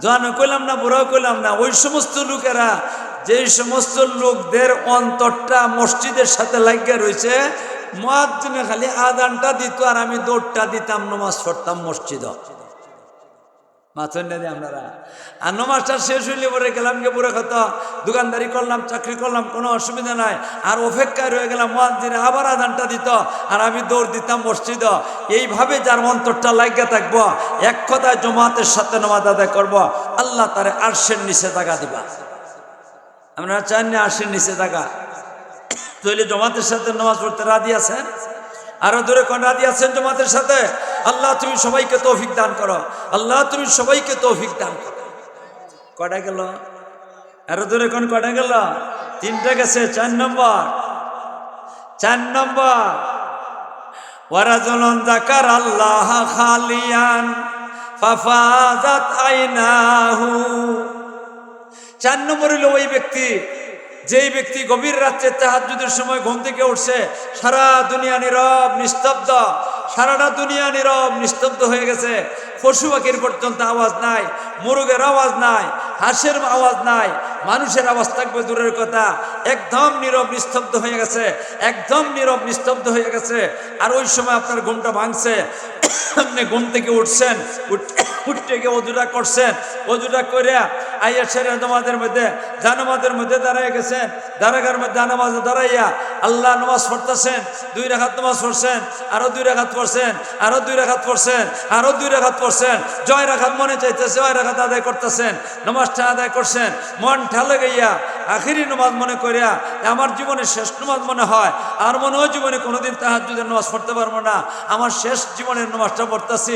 জোয়ান কইলাম না, বুড়াও কইলাম না, ওই সমস্ত লোকেরা যে সমস্ত লোকদের অন্তরটা মসজিদের সাথে লাগিয়ে রয়েছে। মুয়াজ্জিনে খালি আযানটা দিত আর আমি দৌড়টা দিতাম, নামাজ পড়তাম মসজিদ। মাথুন না দিয়ে আপনারা। আর নামাজটা শেষ হইলে পরে গেলাম গে পুরো কত দোকানদারি করলাম, চাকরি করলাম, কোনো অসুবিধা নাই। আর অপেক্ষায় রয়ে গেলাম মুয়াজ্জিনে আবার আযানটা দিত আর আমি দৌড় দিতাম মসজিদ। এইভাবে যার অন্তরটা লাগিয়ে থাকবো, এক কথায় জমাতের সাথে নামাজ আদায় করবো, আল্লাহ তারে আরশের নিচে জায়গা দিবা। আপনারা চান না আরশের নিচে জায়গা? তাহলে জমাতের সাথে নামাজ পড়তে রাজি আছেন? আরো দূরে কোন রাজি আছেন জমাতের সাথে? আল্লাহ তুমি সবাইকে তৌফিক দান করো, আল্লাহ তুমি সবাইকে তৌফিক দান করো। কয়টা গেল? আরো দূরে কোন কয়টা গেল? 3টা গেছে। 4 নম্বর, 4 নম্বর ওয়ারাজুলুন যাকার আল্লাহ খালিয়ান ফাফাজাত আইনাহু। 4 নম্বর হলো ওই ব্যক্তি, যেই ব্যক্তি গভীর রাত্রে তাহাজ্জুদের সময় ঘুম থেকে উঠছে, সারা দুনিয়া নীরব নিস্তব্ধ, সারাটা দুনিয়া নীরব নিস্তব্ধ হয়ে গেছে। পশু পাখির পর্যন্ত আওয়াজ নাই, মোরগের আওয়াজ নাই, হাঁসের আওয়াজ নাই, মানুষের আওয়াজ থাকবে দূরের কথা। একদম নীরব নিস্তব্ধ হয়ে গেছে, একদম নীরব নিস্তব্ধ হয়ে গেছে। আর ওই সময় আপনার ঘুমটা ভাঙছে, আপনি ঘুম থেকে উঠছেন, উঠতে গিয়ে অজুটা করছেন, অজুটা করে আইয়া সেরে নামাজের মধ্যে জানামাজের মধ্যে দাঁড়ায় গেছেন, দাঁড়াগার মধ্যে জানামাজে দাঁড়াইয়া আল্লাহ নামাজ পড়তেছেন। 2 রাকাত নামাজ পড়ছেন, আরো 2 রাকাত পড়ছেন, আরো 2 রাকাত পড়ছেন, আরো 2 রাকাত পড়ছেন। জয় রাকাত মনে চাইতেছে, ওই রাকাত আদায় করতেছেন, নামাজটা আদায় করছেন। মন ঠালে গইয়া আখিরি নামাজ মনে করিয়া আমার জীবনের শেষ নামাজ মনে হয়, আর মনে হয় জীবনে কোনোদিন তাহাজ্জুদের নামাজ পড়তে পারবো না, আমার শেষ জীবনের নামাজটা পড়তেছি।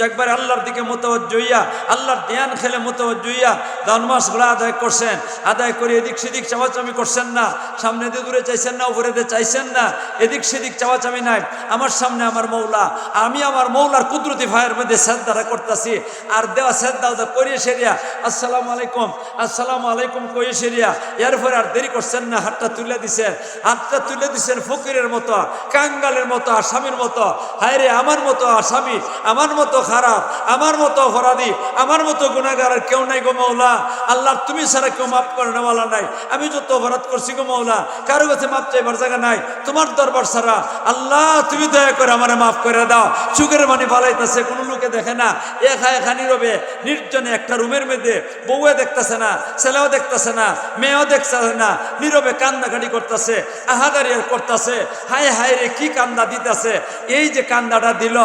একবার আল্লাহর দিকে মোতাওয়াজ্জহ হইয়া, আল্লাহর ধ্যান খেলে মোতাওয়াজ্জহ হইয়া নামাজগুলো আদায় করছেন। আদায় করে এদিক সেদিক চাওয়াচামি করছেন না, সামনে দিয়ে দূরে চাইছেন না, উপরে দিয়ে চাইছেন না, এদিক সেদিক চাওয়াচামি নাই। আমার সামনে আমার মৌলা, আমি আমার মৌলার কুদরতি ভাইয়ের মধ্যে সেজদাটা করতেছি। আর দেওয়া সেজদা করিয়ে সেরিয়া আসসালামু আলাইকুম, আসসালামু আলাইকুম করিয়ে সেরিয়া এরপরে আর দেরি করছেন না, হাতটা তুলে দিছেন, হাতটা তুলে দিছেন ফকিরের মতো, কাঙ্গালের মতো, আসামির মতো। হায় রে, আমার মতো আসামি, আমার মতো খারাপ, আমার মতো অপরাধী, আমার মতো গুনাহগার আর কেউ নাই গো মৌলা। আল্লাহ তুমি ছাড়া কেউ মাফ করে নেওয়ালা নাই। আমি যত অপরাধ করছি গো মৌলা, কারো কাছে মাফ চাইবার জায়গা নাই, তোমার দরবার ছাড়া। আল্লাহ তুমি দয়া করে আমারে মাফ করে দাও। চুকের মানি ফালাইতেছে, কোনো লোকে দেখে না, একা একা নীরবে নির্জনে একটা রুমের মধ্যে, বউয়ে দেখতেছে না, ছেলেও দেখতেছে না, মেয়েও দেখতেছে না, নীরবে কান্দাকাটি করতেছে, আহাদারি করতেছে। হায় হায় রে, কি কান্দা দিতেছে। এই যে কান্দাটা দিল,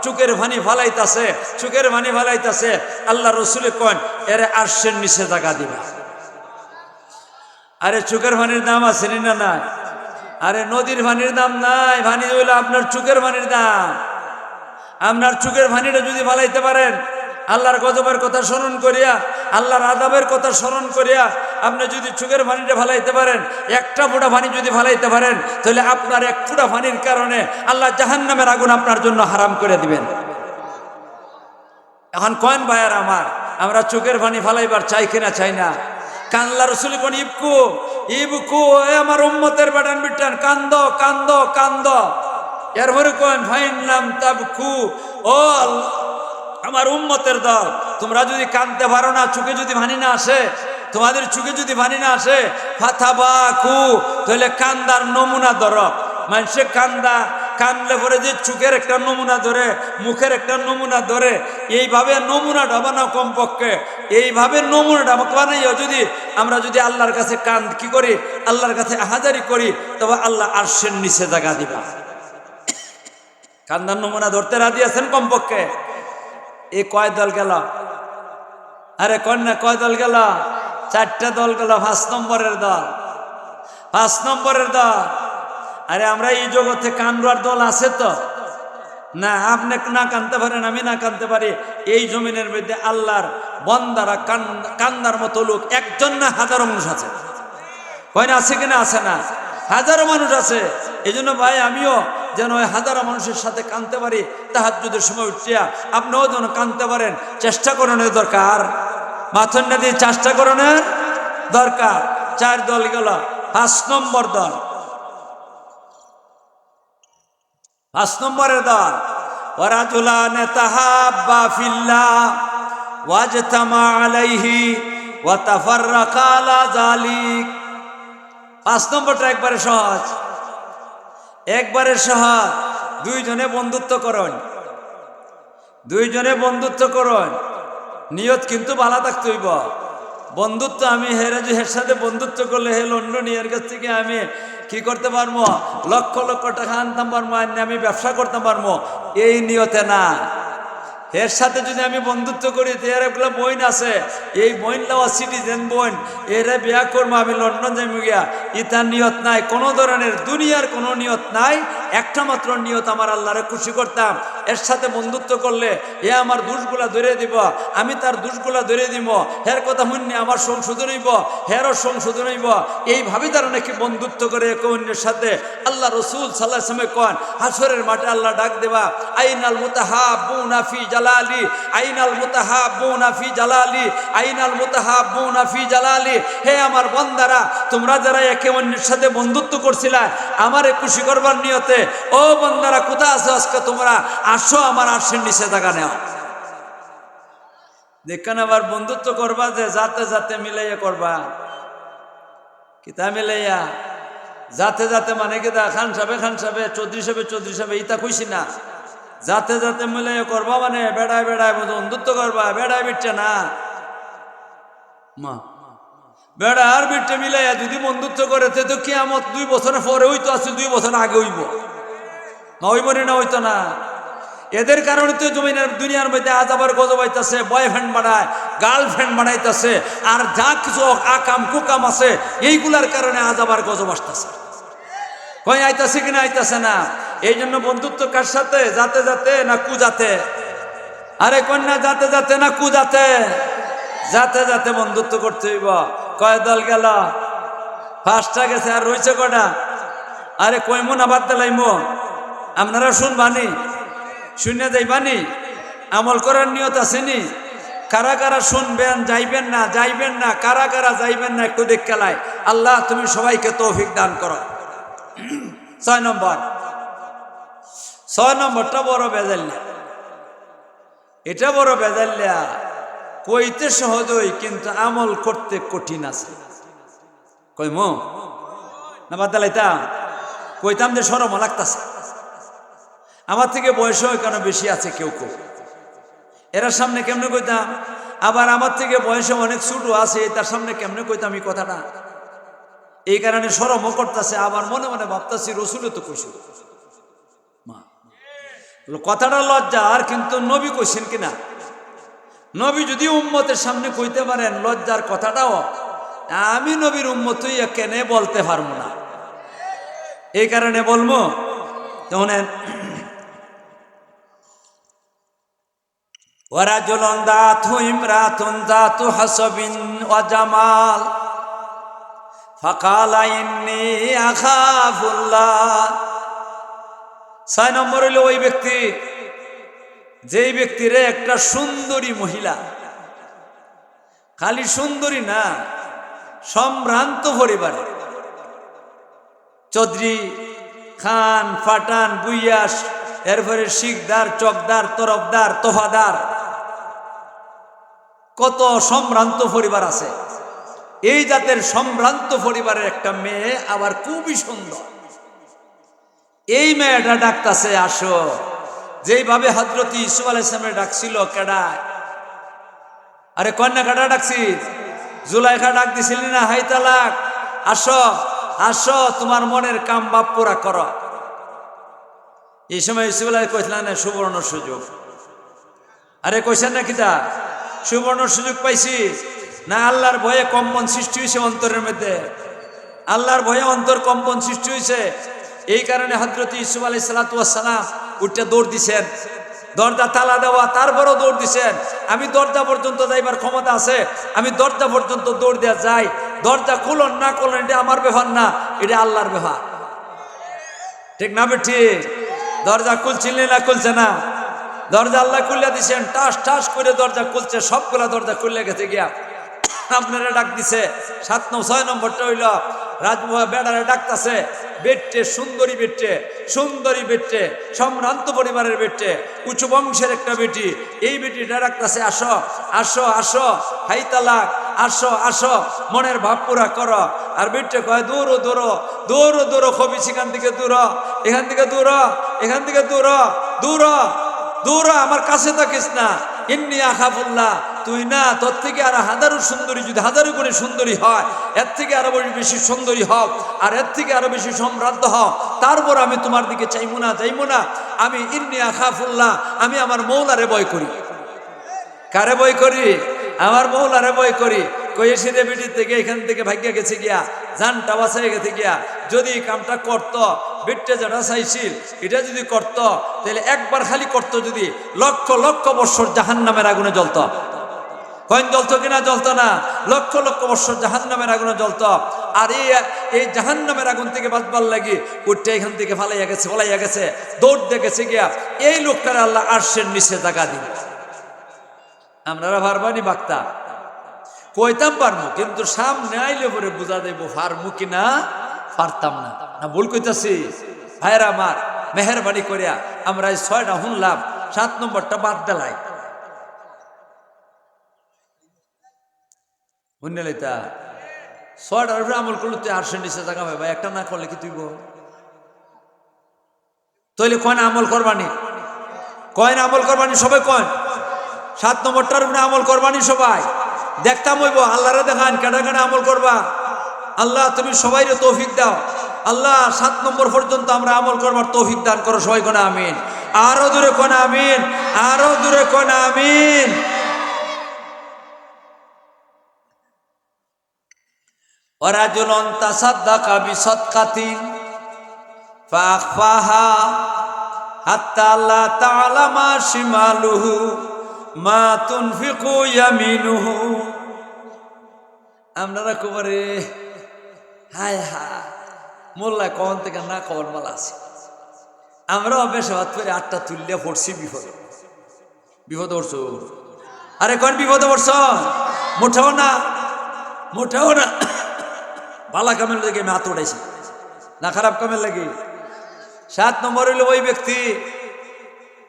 চুকের পানি ফালাইতাছে, চুকের পানি ফালাইতাছে। আল্লাহ রসুল কন এর আরশের নিচে জায়গা দিবা। আরে চুকের পানির দাম আছে না নাই? আরে নদীর পানির দাম নাই, পানি হইলো আপনার চুকের পানির দাম। আপনার চুকের পানিটা যদি ফালাইতে পারেন, আল্লাহর গজবের কথা স্মরণ করিয়া, আল্লাহর আযাবের কথা স্মরণ করিয়া আপনি যদি চোখের পানিটা ফালাইতে পারেন, একটা ফোঁটা পানি যদি ফালাইতে পারেন, তাহলে আপনার এক ফোঁটা পানির কারণে আল্লাহ জাহান্নামের আগুন আপনার জন্য হারাম করে দিবেন। এখন কয়েন ভাইয়ার আমার, আমরা চোখের পানি ফালাইবার চাই কিনা চাই না? কান্লা রসুল কোন ইবকু ইবকু, এ আমার উম্মতের বেটান বিটান, কান্দ কান্দ কান্দ। এরপরে কয়েন ফাইন নাম তাবকু, ও আমার উম্মতের দল, তোমরা যদি কাঁদতে পারো না, চোখে যদি পানি না আসে, তোমাদের চোখে যদি পানি না আসে, ফাতাবাকু, তাহলে কান্দার নমুনা ধরো। মানুষে কানলে পরে যে চোখের একটা নমুনা ধরে, মুখের একটা নমুনা ধরে, এইভাবে নমুনাটা বানাও। কমপক্ষে এইভাবে নমুনাটা বানাইও। যদি আমরা যদি আল্লাহর কাছে কি করি, আল্লাহর কাছে হাজারি করি, তবে আল্লাহ আরশের নিচে জায়গা দিবা। কান্দার নমুনা ধরতে রাজি আছেন কমপক্ষে? এই কয় দল গেল? আরে কন্যা কয় দল গেল? 4টে দল গেল। 5 নম্বরের দল, 5 নম্বরের দল। আরে আমরা এই জগতে কান্দার দল আছে তো না? আপনি না কানতে পারেন, আমি না কানতে পারি, এই জমিনের মধ্যে আল্লাহর বন্দারা কান্দার মতো লোক একজন না হাজারো মানুষ আছে। কয় না? আছে কিনা? আছে না? হাজারো মানুষ আছে। এই জন্য ভাই আমিও যেন ওই হাজারো মানুষের সাথে কানতে পারি, তাহাজ্জুদের সময় উঠিয়া আপনিও যেন কানতে পারেন, চেষ্টা করানোর দরকার। মাথন না দিয়ে চেষ্টা করানোর দরকার। 4 দল গেল। 5 নম্বর দল, 5 নম্বরের দল, ওয়ারাজুলান তাহাব্বা ফিল্লাহ ওয়াজতামা আলাইহি ওয়া তাফাররাকা আলা যালিক। 5 নম্বরটা একবারে সহজ, একবারে সহজ। 2 জনে বন্ধুত্ব করুন, 2 জনে বন্ধুত্ব করুন। নিয়ত কিন্তু ভালো থাকতে হইব। বন্ধুত্ব আমি হের সাথে বন্ধুত্ব করলে হে লন্ডন এর কাছ থেকে আমি কি করতে পারবো, লক্ষ লক্ষ টাকা আনতাম পারবো, আমি ব্যবসা করতে পারবো, এই নিয়তে না। এর সাথে যদি আমি বন্ধুত্ব করি, এর এগুলো বইন আছে, এই বইন লওয়া সিটিজেন বইন, এরে বিয়া করবো, আমি লন্ডন যাইব গিয়া, ইতার নিয়ত নাই। কোনো ধরনের দুনিয়ার কোনো নিয়ত নাই। একটা মাত্র নিয়ত, আমার আল্লাহরে খুশি করতাম। এর সাথে বন্ধুত্ব করলে এ আমার দোষগুলা ধরে দিব, আমি তার দোষগুলা ধরে দিব, হের কথা শুনলে আমার সংশোধন হইব, হেরও সংশোধন হইব। এইভাবে তারা নাকি বন্ধুত্ব করে একে অন্যের সাথে। আল্লাহ রসুল সাল্লাল্লাহু আলাইহি ওয়াসাল্লাম কন, হাসরের মাঠে আল্লাহ ডাক দেবা, আইনাল মুতাহাব্বুনা ফি জালালি, আইনাল মুতাহাব্বুনা ফি জালালি, আইনাল মুতাহাব্বুনা ফি জালালি। হে আমার বান্দারা, তোমরা যারা একে অন্যের সাথে বন্ধুত্ব করছিলা আমারে খুশি করবার নিয়তে, ও বান্দারা কোথায় আছো আজকে তোমরা? আসো আমার আরশের নিচে জায়গা নেও। দেখেন আবার বন্ধুত্ব করবা যে যাতে যাতে মিলাইয়া করবা। কিতা মিলাইয়া? যাতে যাতে মানে কি দা খান সাহেবে চৌধুরী সাহেবে ইতা কইছি না। যাতে যাতে মিলাইয়া করবা মানে বেড়ায় বেড়ায় বন্ধুত্ব করবা, বেড়ায় বিটছে না মা, বেড়া আর বিটে মিলাইয়া যদি বন্ধুত্ব করে তো কিয়ামত 2 বছরের পরে হইতো, আছে 2 বছর আগে হইব না? হইব না? হইতো না। এদের কারণে তো জমিনের দুনিয়ার মধ্যে আজাবার গজব হইতাছে, বয়ফ্রেন্ড বানায়, গার্লফ্রেন্ড বানাইতেছে, আর যা কিছু আকাম কুকাম আছে এইগুলার কারণে আজাবার গজব আসতেছে। কই আইতাছে কিনা? আইতাছে না। এই জন্য বন্ধুত্ব কার সাথে? যাতে যাতে না কুজাতে? আরে কন্যা যাতে যাতে না কুজাতে? যাতে যাতে বন্ধুত্ব করতে হইব। কয় দল গেল? 5টা গেছে, আর রয়েছে কটা? আরে কইমো না বাদ দিলাইমো? আপনারা শুনবানি, শুনে যাইবানি, আমল করার নিয়ত আসেনি? কারা কারা শুনবেন, যাইবেন না? যাইবেন না, কারা কারা যাইবেন না একটু দেখ খেলায়। আল্লাহ তুমি সবাইকে তৌফিক দান করো। 6 নম্বর, 6 নম্বরটা বড় বেজাল্লা। এটা বড় বেজাল্লা। কইতে সহজই কিন্তু আমল করতে কঠিন আছে। কইমো না বাদ দিলাইতাম? কইতাম যে শরম লাগতাছে। আমার থেকে বয়সও কেন বেশি আছে কেউ কেউ, এরা সামনে কেমনে কইতাম? আবার আমার থেকে বয়সে অনেক ছোট আছে, তার সামনে কেমনে কইতাম এই কথাটা? এই কারণে শরমও করতেছে। আবার মনে মনে ভাবতাছি রসুলও তো কইছিল, মা কথাটা লজ্জার, কিন্তু নবী কইছেন কিনা? নবী যদি উম্মতের সামনে কইতে পারেন লজ্জার কথাটাও, আমি নবীর উম্মত হইয়া কেনে বলতে পারবো না? এই কারণে বলবো। শোনেন, ওয়ারাজুলুন দাতু ইমরাতুন দাতু হাসাবিন ওয়া জামাল ফাকালা ইন্নী আখাফুল্লাহ। 6 নম্বর হইল ওই ব্যক্তি, যেই ব্যক্তির একটা সুন্দরী মহিলা, খালি সুন্দরী না, সম্ভ্রান্ত পরিবারে, চৌধুরী, খান, ফাটান, বুইয়াস, এরপরে শিখদার, চকদার, তরফদার, তোফাদার, কত সম্ভ্রান্ত পরিবার আছে। এই জাতের সম্ভ্রান্ত পরিবারের একটা মেয়ে আবার খুবই সুন্দর। এই মেয়েটা ডাকতাছে আসো, যেইভাবে হযরত ইউসুফ আলাইহিস সালামের ডাকছিল। কেডায়? আরে কন্যা কাটা ডাকছি, জুলাইখা ডাক দিছিলি না, হাই তালাক, আসো আসো, তোমার মনের কাম বাপ পুরা করো। এই সময় ইউসুফ আলাইহিস কইছিলেন না সুবর্ণ সুযোগ। আরে কইছেন না কিতা সুবর্ণ সুযোগ পাইছি না? আল্লাহর ভয়ে কম্পন সৃষ্টি হয়েছে অন্তরের মধ্যে, আল্লাহর ভয়ে অন্তর কম্পন সৃষ্টি হয়েছে। এই কারণে হযরত ইউসুফ আলাইহিস সালাতু ওয়াস সালাম উঠে দৌড় দিছেন, দরজা তালা দেওয়া, তারপরও দৌড় দিছেন। আমি দরজা পর্যন্ত যাইবার ক্ষমতা আছে, আমি দরজা পর্যন্ত দৌড় দেওয়া যাই। দরজা খুলন না খুলন এটা আমার ব্যাপার না, এটা আল্লাহর ব্যাপার। ঠিক না বেঠি? দরজা খুলছিলেন না খুলছে না? দরজা আল্লাহ খুলে দিছেন, টাস টাস করে দরজা খুলছে, সবগুলা দরজা খুলে গেছে গিয়া আপনারা ডাক দিছে। 6 নম্বরটা হইল রাজমহা বেড়ারে ডাকতেছে, বেটে সুন্দরী, বেটে সুন্দরী, বেটে সম্ভ্রান্ত পরিবারের বেটে, উঁচু বংশের একটা বেটি। এই বেটিটা ডাকতেছে আসো আসো আসো, হাই তালাক, আসো আসো, মনের ভাব পুরা করো। আর বেটে কয় দূরো দূরো দূরো দূরো, খবিস এখান থেকে দূরো, এখান থেকে দূরো, এখান থেকে দূরো, দূরো দূরো, আমার কাছে থাকিস না। ইন্নী আখাফুল্লাহ, তুই না, তোর থেকে আর হাজারো সুন্দরী, যদি হাজারো গুণে সুন্দরী হয়, এর থেকে আরো বেশি সুন্দরী হও, আর এর থেকে আরো বেশি সম্ভ্রান্ত হও, তারপর আমি তোমার দিকে চাইবো না, চাইবো না। আমি ইন্নী আখাফুল্লাহ, আমি আমার মৌলারে ভয় করি। কারে ভয় করি? আমার মৌলারে ভয় করি। কয়েছে রে বেটি থেকে এখান থেকে ভাগ্যা গেছে গিয়া, জানটা বাঁচাই গেছে গিয়া। যদি কামটা করত, বেটটা যেটা চাইছিল এটা যদি করত, তাহলে একবার খালি করত, যদি লক্ষ লক্ষ বৎসর জাহান্নামের আগুনে জ্বলত। কয়েন জ্বলতো কিনা? জ্বলতো না? লক্ষ লক্ষ বৎসর জাহান্নামের আগুনে জ্বলত। আর এই জাহান্নামের আগুন থেকে বাঁচবার লাগি উঠতে এখান থেকে ফালাইয়া গেছে, ফলাইয়া গেছে, দৌড় দেখেছে গিয়া। এই লোকটার আল্লাহ আরশের নিচে জায়গা দিন। আপনারা ভারবানি বাক্তা কইতাম পারবো, কিন্তু সামনে আইলে পরে বুঝা দেবো পারবো কিনা, পারতাম না। না ভুল কইতাছি? ভাইরা আমার, মেহরবানি করিয়া আমরা এই 6টা শুনলাম, 7 নম্বরটা বাদ দেলাই। বুঝলে তা 6টার উপরে আমল করলে তুই আরশের নিচে জায়গা পাবে, একটা না করলে কি তুই তৈলে কয় না আমল করবানি, কয় না আমল করবানি, সবাই কয় 7 নম্বরটার উপরে আমল করবানি সবাই। দেখতাম হইব, আল্লাহরে দেখান কেডা কেডা আমল করবা। আল্লাহ তুমি সবাইরে তৌফিক দাও। আল্লাহ 7 নম্বর পর্যন্ত আমরা আমল করবার তৌফিক দান করো। সবাই কোনা আমিন। আরো দূরে কোনা আমিন, আরো দূরে কোনা আমিন। ওয়ারাজুলুন তাসাদদাকা বিসাদকাতিন ফাআখফাহা হাত্তা লা তা'লামা শিমালুহু মা তুনফিকু ইয়ামিনুহু। আপনারা কবরে হায় হায় মোল্লা কখন থেকে না খবর মালা আছে। আমরাও বেশ হাত করে 8টা তুললে পড়ছি বিপদে, বিপদ পড়ছ। আরে কোন বিপদে পড়ছ? মোটাও না, মোটাও না। ভালা কামের লেগে আমি হাত উঠাইছি না, খারাপ কামের লাগে। 7 নম্বর হইল ওই ব্যক্তি,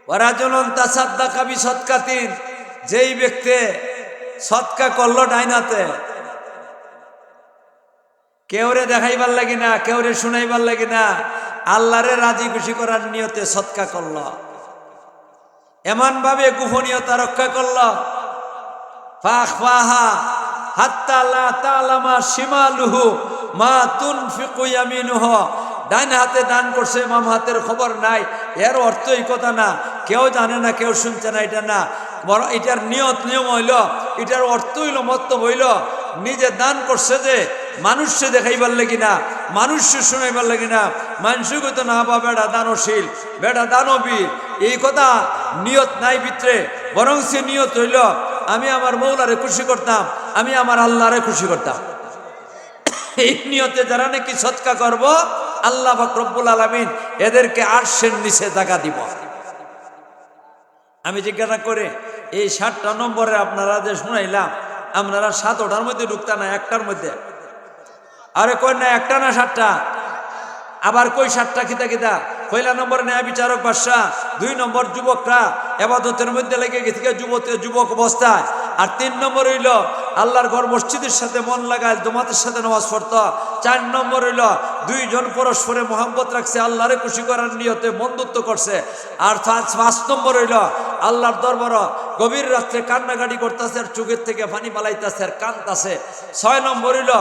ওয়ারাজুলুন তাসাদদাকা বিসাদকাতিন, যেই ব্যক্তি সদকা করলো ডাইনাতে, কেউরে দেখাইবার লাগি না, কেউরে শুনাইবার লাগি না, আল্লাহরে রাজি খুশি করার নিয়তে সদকা করল, এমন ভাবে গোপনীয়তা রক্ষা করল। ফাখফাহা হাত্তা লা তা'লামা শিমালুহু মা তুনফিকু ইয়ামিনুহু। ডান হাতে দান করছে, বাম হাতের খবর নাই। এর অর্থ এই কথা না কেউ জানে না, কেউ শুনছে না, এটা না। বড় এটার নিয়ম হইল, এটার অর্থ হইল, মতলব হইল নিজে দান করছে যে মানুষকে দেখাইবার লাগি না, মানুষকে শুনাইবার লাগি না, মানুষকে তো না বা বেড়া দানশীল, বেড়া দানবীর, এই কথা নিয়ত নাই ভিতরে। বরং সে নিয়ত হইল আমি আমার মৌলারে খুশি করতাম, আমি আমার আল্লাহরে খুশি করতাম। এই নিয়তে যারা নাকি সৎকা করব, আল্লাহ পাক রব্বুল আলামিন এদেরকে আরশের নিচে জায়গা দিব। আমি জিজ্ঞাসা করে এই 7টা নম্বরে আপনারা যে শুনাইলাম, আপনারা 7টার মধ্যে ঢুকতা না, 1টার মধ্যে? আরে কই না 1টা না 7টা? আবার কই 7টা কিতা কিতা? পয়লা নম্বর ন্যায় বিচারক বাদশাহ, 2 নম্বর যুবকরা এবাদতের মধ্যে লেগে গেছে যুবক অবস্থায়, আর 3 নম্বর হইল আল্লাহর ঘর মসজিদের সাথে মন লাগায় জমাতের সাথে নামাজ পড়ত। 4 নম্বর হইল 2 জন পরস্পরে মোহাম্মত রাখছে, আল্লাহরে খুশি করার নিয়তে বন্ধুত্ব করছে। আর 5 নম্বর হইল আল্লাহর দরবার গভীর রাত্রে কান্নাকাটি করতেছে, আর চোখের থেকে পানি পালাইতেছে, আর কাঁদতেছে। 6 নম্বর হইল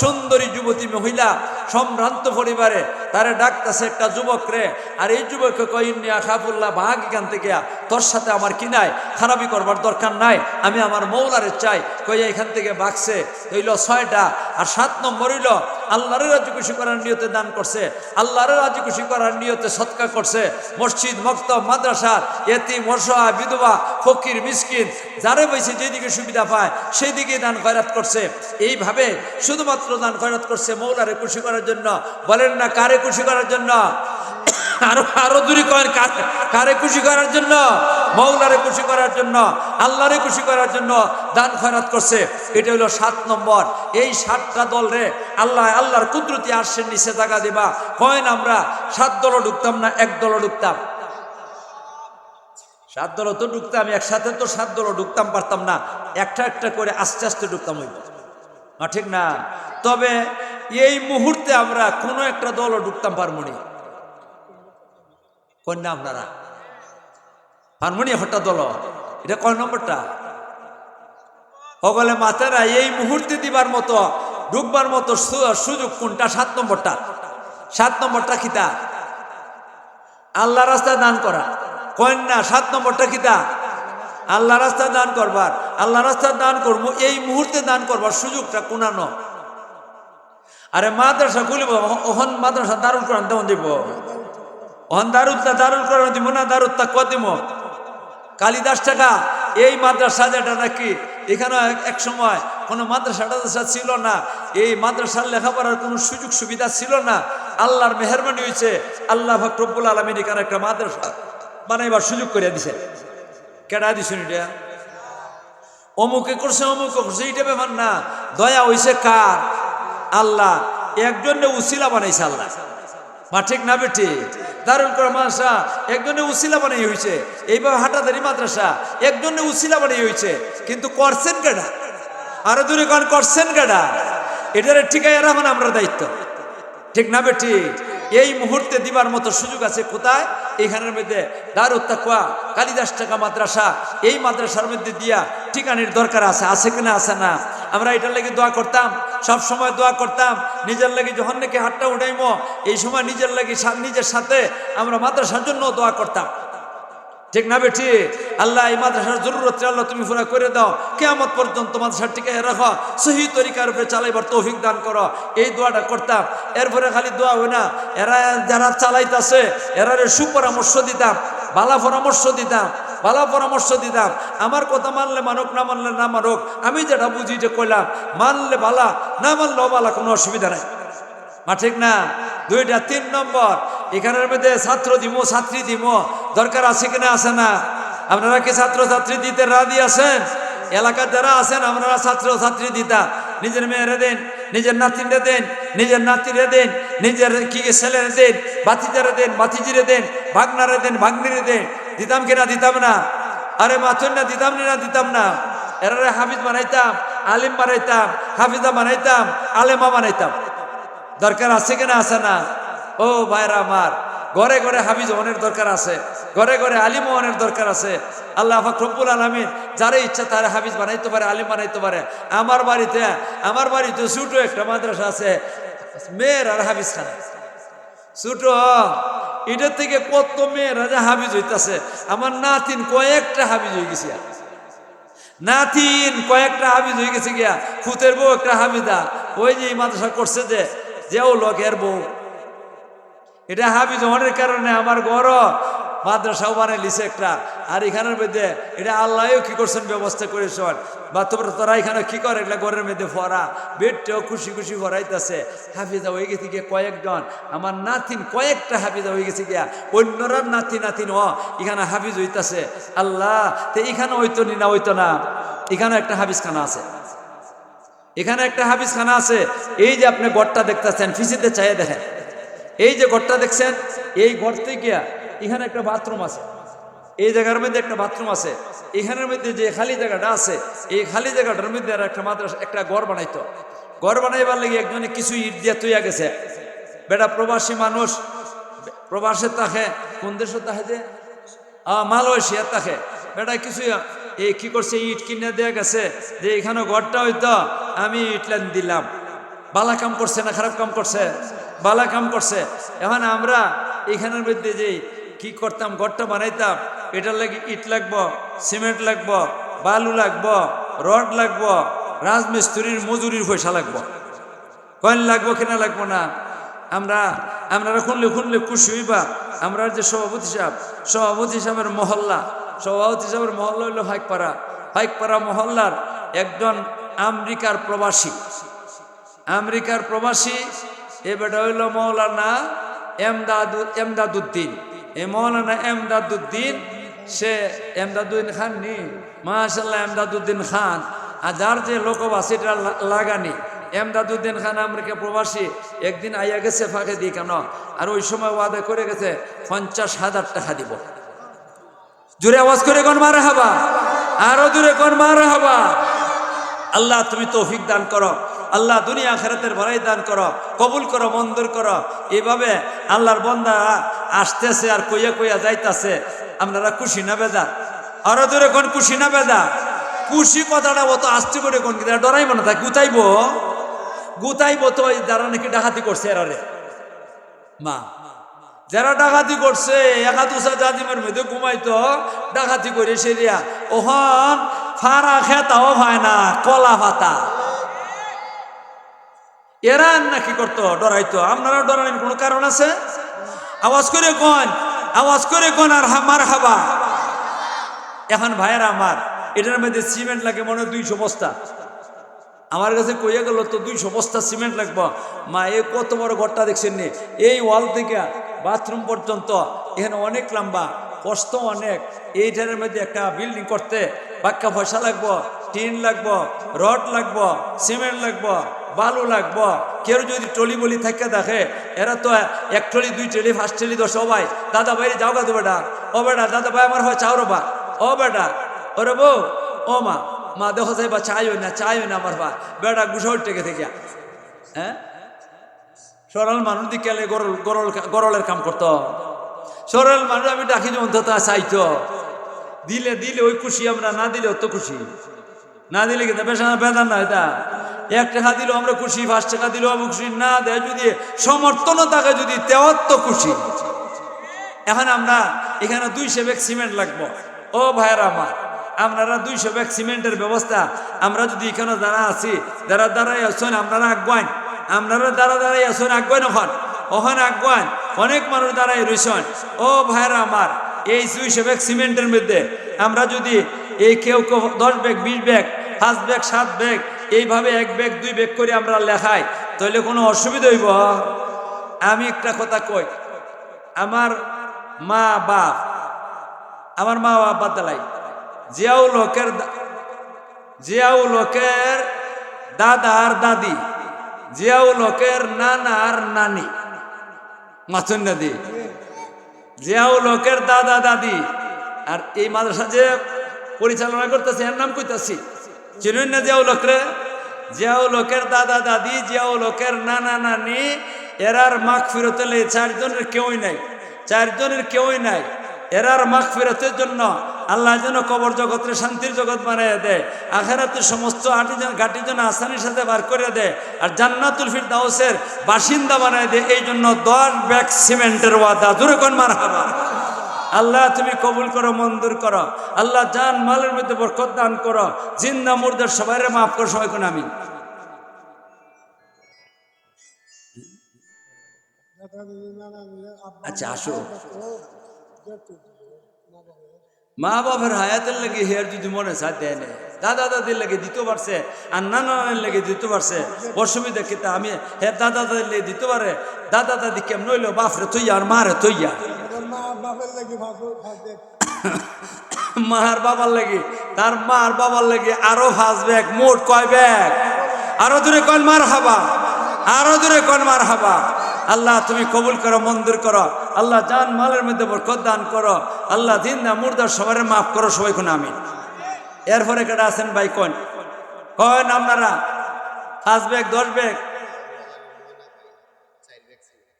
সুন্দরী যুবতী মহিলা সম্ভ্রান্ত পরিবারে, তারে ডাকতেছে একটা যুবক রে, আর এই যুবককে কইনি আখাফুল্লাহ, ভাগ এখান থেকে, তোর সাথে আমার কি নাই, খারাপি করবার দরকার নাই, আমি আমার মৌলারে চাই। কইয়া এখান থেকে বাগছে। হইল 6টা। আর 7 নম্বর হইল আল্লাহরে রাজি খুশি করার নিয়তে দান করছে, আল্লাহরে রাজি খুশি করার নিয়তে সৎকার করছে। মসজিদ, মক্তব, মাদ্রাসার এতিম, অসহায়, বিধবা, ফকির, মিসকিন যারে বইছে যেদিকে সুবিধা পায় সেই দিকে দান খয়রাত করছে। এইভাবে শুধুমাত্র দান খয়রাত করছে মৌলারে খুশি করার জন্য। বলেন না কারে খুশি করার জন্য? আরো দূরে করেন, কারে খুশি করার জন্য? মৌলারে খুশি করার জন্য, আল্লাহরে খুশি করার জন্য দান খয়রাত করছে। এটা হলো 7 নম্বর। এই 7টা দল রে আল্লাহর কুদরতি আরশের নিচে জায়গা দিবা। কয়েন আমরা 7 দলও ঢুকতাম না, 1 দলও ঢুকতাম। 7 দলও তো ঢুকতাম, একসাথে তো 7 দলও ঢুকতাম পারতাম না, একটা একটা করে আস্তে আস্তে ঢুকতাম। হইব না? ঠিক না? তবে এই মুহূর্তে আমরা কোনো একটা দলও ঢুকতাম পারবো না। কন্যা আপনারা হারমোনিয়াম হট্টা দল, এটা কয় নম্বরটা? সকলে মাতারা এই মুহূর্তে দিবার মতো, ঢুকবার মতো সুযোগ কোনটা? 7 নম্বরটা। 7 নম্বরটা কিতা? আল্লাহ রাস্তায় দান করা। কন্যা 7 নম্বরটা কিতা? আল্লাহ রাস্তায় দান করবার। আল্লাহ রাস্তায় দান করবো, এই মুহূর্তে দান করবার সুযোগটা কোনানো। আরে মাদ্রাসা খুলিব, ওহন মাদ্রাসা দারুল কোরআন তেমন দিব, ওহন দারুল কোরআন দিব না, দারুল তাকওয়া দিব। কালিদাস টাকা এই মাদ্রাসা যেটা নাকি এখানে এক সময় কোনো মাদ্রাসা ছিল না, এই মাদ্রাসার লেখাপড়ার কোনো সুযোগ সুবিধা ছিল না। আল্লাহর মেহরবানি হয়েছে, আল্লাহ পাক রব্বুল আলামিন এখানে একটা মাদ্রাসা বানাইবার সুযোগ করে দিছে। কেডা দিছেন? এটা অমুকে করছে, অমুকে করছে, এইটা ব্যাপার না। দয়া হইছে কার? আল্লাহ। একজনে উসিলা বানাইছে আল্লাহ। মা ঠিক না বেটি? দারুল কোরআন মাদ্রাসা একজনে উসিলা বানাই হয়েছে। এইভাবে হাটাদারি মাদ্রাসা একজনে উসিলা বানাই হয়েছে, কিন্তু করছেন কেডা? আরো দূরে কোন করছেন কেডা? এটারে ঠিকাই রাখুন আমরা দায়িত্ব। ঠিক না বেটি? এই মুহূর্তে দিবার মতো সুযোগ আছে কোথায়? এখানের মধ্যে দারুত তাকওয়া কালিদাস টাকা মাদ্রাসা, এই মাদ্রাসার মধ্যে দিয়া ঠিকানির দরকার আছে। আছে কিনা? আছে না? আমরা এটার লাগি দোয়া করতাম, সব সময় দোয়া করতাম। নিজের লাগি যখন নাকি হাতটা উঠাইমো, এই সময় নিজের লাগি নিজের সাথে আমরা মাদ্রাসার জন্য দোয়া করতাম। ঠিক না বেটি? আল্লাহ এই মাদ্রাসার জরুরত আল্লাহ তুমি পুরা করে দাও, কিয়ামত পর্যন্ত মাদ্রাসার টিকায় রাখো, সহি তরিকার উপরে চালাইবার তৌফিক দান করো, এই দোয়াটা করতাম। এরপরে খালি দোয়া হয় না, এরা যারা চালাইতেছে এরারে সুপরামর্শ দিতাম, ভালো পরামর্শ দিতাম, ভালো পরামর্শ দিতাম। আমার কথা মানলে মানুক, না মানলে না মানুক, আমি যেটা বুঝি যে কইলাম, মানলে ভালা, না মানলেও ভালা, কোনো অসুবিধা নাই। মা ঠিক না? 2টা। 3 নম্বর, এখানের মধ্যে ছাত্র দিব, ছাত্রী দিব, দরকার আছে কিনা? আছে না? আপনারা কি ছাত্র ছাত্রী দিতে রাজি আছেন? এলাকার যারা আছেন আপনারা ছাত্র ছাত্রী দিতা, নিজের মেয়েরে দেন, নিজের নাতিরে দেন, নিজের নাতিরে দেন, নিজের কি ছেলেরে দেন, বাতিজারে দেন, বাতিজিরে দেন, ভাগনারে দেন, ভাগ্নিরে দেন। দিতাম কিনা? দিতাম না? আরে মাথুন না, দিতাম না? দিতাম না? এরারে হাফিজ বানাইতাম, আলিম বানাইতাম, হাফিজা বানাইতাম, আলেমা বানাইতাম। দরকার আছে কিনা? আছে না? ও ভাইরা আমার, ঘরে ঘরে হাফিজ হওয়ার দরকার আছে, ঘরে ঘরে আলিম হওয়ার দরকার আছে। আল্লাহ পাক রব্বুল আলামিন যারে ইচ্ছা তারে হাফিজ বানাইতে পারে, আলিম বানাইতে পারে। আমার বাড়িতে ছোট একটা মাদ্রাসা আছে, মেয়ের আর হাফিজ খানা ছোট, এটা থেকে কত মেয়েরা যে হাফিজ হইতাছে। আমার নাতিন কয়েকটা হাফিজ হয়ে গেছে, নাতিন কয়েকটা হাফিজ হয়ে গেছে গিয়া। ফুতের বউ একটা হাফিজা, ওই যে মাদ্রাসা করছে যে ও লোকের বউ, এটা হাফিজ হওয়ার কারণে আমার ঘর মাদ্রাসাও বানাই লিছে একটা। আর এখানের মধ্যে এটা আল্লাহও কি করছেন ব্যবস্থা করেছেন, বা তোরা এখানে কি করে এগুলা ঘরের মধ্যে ভরা, বেডটাও খুশি খুশি ভরাইতেছে। হাফিজা হয়ে গেছে গিয়া কয়েকজন, আমার নাতিন কয়েকটা হাফিজা হয়ে গেছে গিয়া। অন্যরা নাতিন এখানে হাফিজ হইতাছে। আল্লাহ, তো এখানে হইতো না হইতো না, এখানে একটা হাফিজখানা আছে, এখানে একটা হাফিজখানা আছে। এই যে আপনি ঘরটা দেখতেছেন, ফিসিতে চাইয়ে দেখেন, এই যে ঘরটা দেখছেন, এই ঘর থেকে এখানে একটা বাথরুম আছে, এই জায়গার মধ্যে একটা বাথরুম আছে। এখানের মধ্যে যে খালি জায়গাটা আছে, এই খালি জায়গাটার মধ্যে আর একটা মাদ্রাসা, একটা ঘর বানাইতো। ঘর বানাইবার লাগে একজনে কিছু ইট দিয়া তৈয়া গেছে। বেটা প্রবাসী মানুষ, প্রবাসে থাকে, কোন দেশে থাকে যে মালয়েশিয়া থাকে। বেটা কিছু এই কি করছে, ইট কিনে দেওয়া গেছে যে এখানে ঘরটা হইতো, আমি ইট লাইন দিলাম। বালা কাম করছে না খারাপ কাম করছে? বালা কাম করছে। এখন আমরা এখানের মধ্যে যে কি করতাম, ঘরটা বানাইতাম, এটার লাগে ইট লাগবো, সিমেন্ট লাগবো, বালু লাগবো, রড লাগবো, রাজমিস্ত্রির মজুরির পয়সা লাগবো। কয়েন লাগবো কিনা লাগবো না? আমরা খুনলে খুশি হইবা। আমরা যে সভাপতি সাহেবের মহল্লা হইল হাইকপাড়া মহল্লার একজন আমেরিকার প্রবাসী। এ বেটা হইল মৌলানা এমদাদুদ্দিন। এই মৌলানা এমদাদুদ্দিন, সে এমদাদুদ্দিন খান নি, মাশাআল্লাহ এমদাদুদ্দিন খান। আর যার যে লোকবাসীটা লাগানি, এমদাদুদ্দিন খান আমেরিকা প্রবাসী, একদিন আইয়া গেছে ফাঁকে দিয়ে কেন, আর ওই সময় ওয়াদা করে গেছে 50,000 টাকা দিব। জোরে আওয়াজ করে কোন মারহাবা, আরো জোরে কোন মারহাবা। আল্লাহ তুমি তৌফিক দান করো, আল্লাহ দুনিয়া আখিরাতের ভলাই দান করো, কবুল করো, মঞ্জুর করো। এইভাবে আল্লাহর বান্দা আসতেছে আর কইয়া যাইতাছে। আপনারা খুশি না বেদা? আরো জোরে কোন খুশি না বেদা? খুশি কথাটা অত আসতে করে কোন কি ডরাইব না, তা গুতাইব তো যারা নাকি ডাকাতি করছে এরারে মা, যারা ডাকাতি করছে একাদুসা জাজিমের মধ্যে ঘুমাইতো, ডাকাতি করে সেরিয়া ওহন ফারা খেতাও হয় না, কলা পাতা এরা নাকি করতো, ডরাইতো। আপনারা ডরানোর কোনো কারণ আছে? আওয়াজ করে কোন আর মার হাবা। এখন ভাইয়েরা আমার, এটার মধ্যে সিমেন্ট লাগে মনে হয় 200 বস্তা। আমার কাছে কইয়া গেল তো 200 বস্তা সিমেন্ট লাগবো। মা, এ কত বড় ঘরটা দেখছেন নি, এই ওয়াল থেকে বাথরুম পর্যন্ত এখানে অনেক লম্বা, কষ্ট অনেক। এইটার মধ্যে একটা বিল্ডিং করতে পাক্কা পয়সা লাগবো, টিন লাগবো, রড লাগবো, সিমেন্ট লাগবো, বালু লাগবো। কেউ যদি টলি বলি থাকে দেখে, এরা তো 1 টলি 2 টলি 5 টলি 10 ভাই, দাদা ভাই যাও গা তো বেটা, ও বেটা দাদা ভাই আমার হয় চাও বা, ও বেটা ওরে বউ, ও মা দেখো যাই বা চাইও না আমার ভা বেটা গুছা উঠে থেকে। হ্যাঁ, সরল মানুষ দিকে গরলের কাম করতো। সরল মানুষ আমি ডাকি অন্তত চাইতো, দিলে ওই খুশি, আমরা না দিলে অত খুশি, না দিলে কিন্তু বেদান না। এটা 1 টাকা দিলেও আমরা খুশি, 5 টাকা দিলেও আমি খুশি, না দেয় যদি সমর্থন থাকে যদি তেও তো খুশি। এখন আমরা এখানে 200 ব্যাগ সিমেন্ট লাগবো। ও ভাইয়েরা আমার, আপনারা 200 ব্যাগ সিমেন্টের ব্যবস্থা আমরা যদি এখানে যারা আছি, যারা দাঁড়াই আসছেন আপনারা আগুয়ান, আপনারা দাঁড়াই আসছেন আগুয়ান, ওখানে আগুয়ান, অনেক মানুষ দাঁড়াই রয়েছেন। ও ভাইয়েরা আমার, এই 200 ব্যাগ সিমেন্টের মধ্যে আমরা যদি এই কেউ 10 ব্যাগ 20 ব্যাগ 5 ব্যাগ 7 ব্যাগ এইভাবে 1 ব্যাগ 2 ব্যাগ করে আমরা লেখাই, তাহলে কোনো অসুবিধা হইব? আমি একটা কথা কই, আমার মা বাপ বাদালাই জিয়াউ লোকের দাদার দাদি, জিয়াউ লোকের নানার নানি, মাথুন দাদি, জিয়াউ লোকের দাদা দাদি। আর এই মাদ্রাসা যে পরিচালনা করতেছে এর নাম কইতাছি, চিনুন না জিয়াউ লোকরে? জিয়াউ লোকের দাদা দাদি, জিয়াউ লোকের নানা নানি, এরার মাগফিরাতের 4 জনের কেউই নাই, এরার মাগফিরাতের জন্য আল্লাহ যেন কবর জগতের শান্তির জগৎ বানিয়ে দেয়, আখিরাতের সমস্ত ঘাটি যেন আসানির সাথে বার করে দেয়, আর জান্নাতুল ফিরদাউসের বাসিন্দা বানিয়ে দেয়। এই জন্য 10 ব্যাগ সিমেন্টের ওয়াদা, জোরে কোন মারহাবা। আল্লাহ তুমি কবুল করো, মঞ্জুর করো। আল্লাহ জান মালের মধ্যে বরকত দান করো, জিন্দা মুর্দার সবাইরে মাফ করো, সবাই কোন আমিন। আচ্ছা আসো, মা বাবার হায়াতের লাগে হেয়ার যদি মনে চায় দেয় না, দাদা দাদির লাগে দিতে পারছে, আর নানানের লাগে দিতে পারছে, অসুবিধা কিন্তু আমি হে দাদা দাদির লেগে দিতে পারে। দাদা দাদি কেমন হইলো, বাপরে তৈয়া আর মারে তৈয়া, মার বাবার লাগে, তার মার বাবার লাগে আরো 5 ব্যাগ, মোট কয় ব্যাগ? আরো দূরে কন মার হাবা, আরো দূরে কন মার হাবা। আল্লাহ তুমি কবুল করো, মঞ্জুর করো। আল্লাহ জান মালের মধ্যে বরকত দান করো। আল্লাহ জিন্দা মুর্দার সবাই মাফ করো, সবাই কোন আমিন। এরপরে কেটে আছেন ভাই কোন কন আপনারা 5 ব্যাগ 10 ব্যাগ?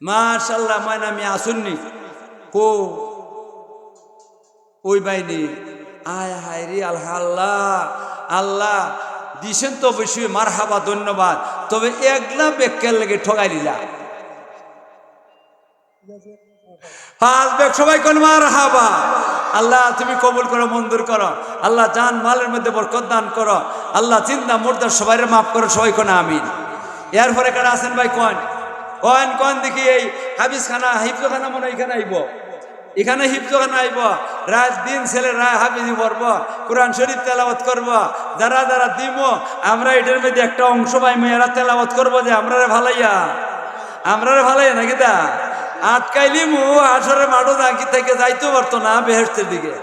মাশাআল্লাহ, মায়না আমি আসুননি কো ওই বাইনি, আয় হায় রে আল্লাহ, আল্লাহ দিছেন তো অবশ্যই মারহাবা, ধন্যবাদ। তবে একলা ব্যাগের লেগে ঠগাই দিলা 5 ব্যাগ, সবাই কোন মারহাবা। আল্লাহ তুমি কবুল করো, মঞ্জুর করো। আল্লাহ জান মালের মধ্যে বরকত দান করো। আল্লাহ জিন্দা মুর্দার সবাই মাফ করো, সবাই কোন আমিন। এরপরে কারা আছেন ভাই কোন কোন কোন দেখি? এই হাফিজখানা, হিফজখানা মনে এখানে আইব, এখানে হিফজখানা আইব, রাত দিন ছেলে রায় হাফিজি পড়ব, কোরআন শরীফ তেলাওয়াত করব। যারা যারা দিব আমরা এটার মধ্যে একটা অংশ পাই, মেয়েরা তেলাওয়াত করবো যে আমরারে ভালাইয়া, আমরারে ভালাইয়া নাকি তা আটকাইলি মু আসরে মাঠো নাকি থেকে যাইতেও পারতো না বেহেশতের দিকে।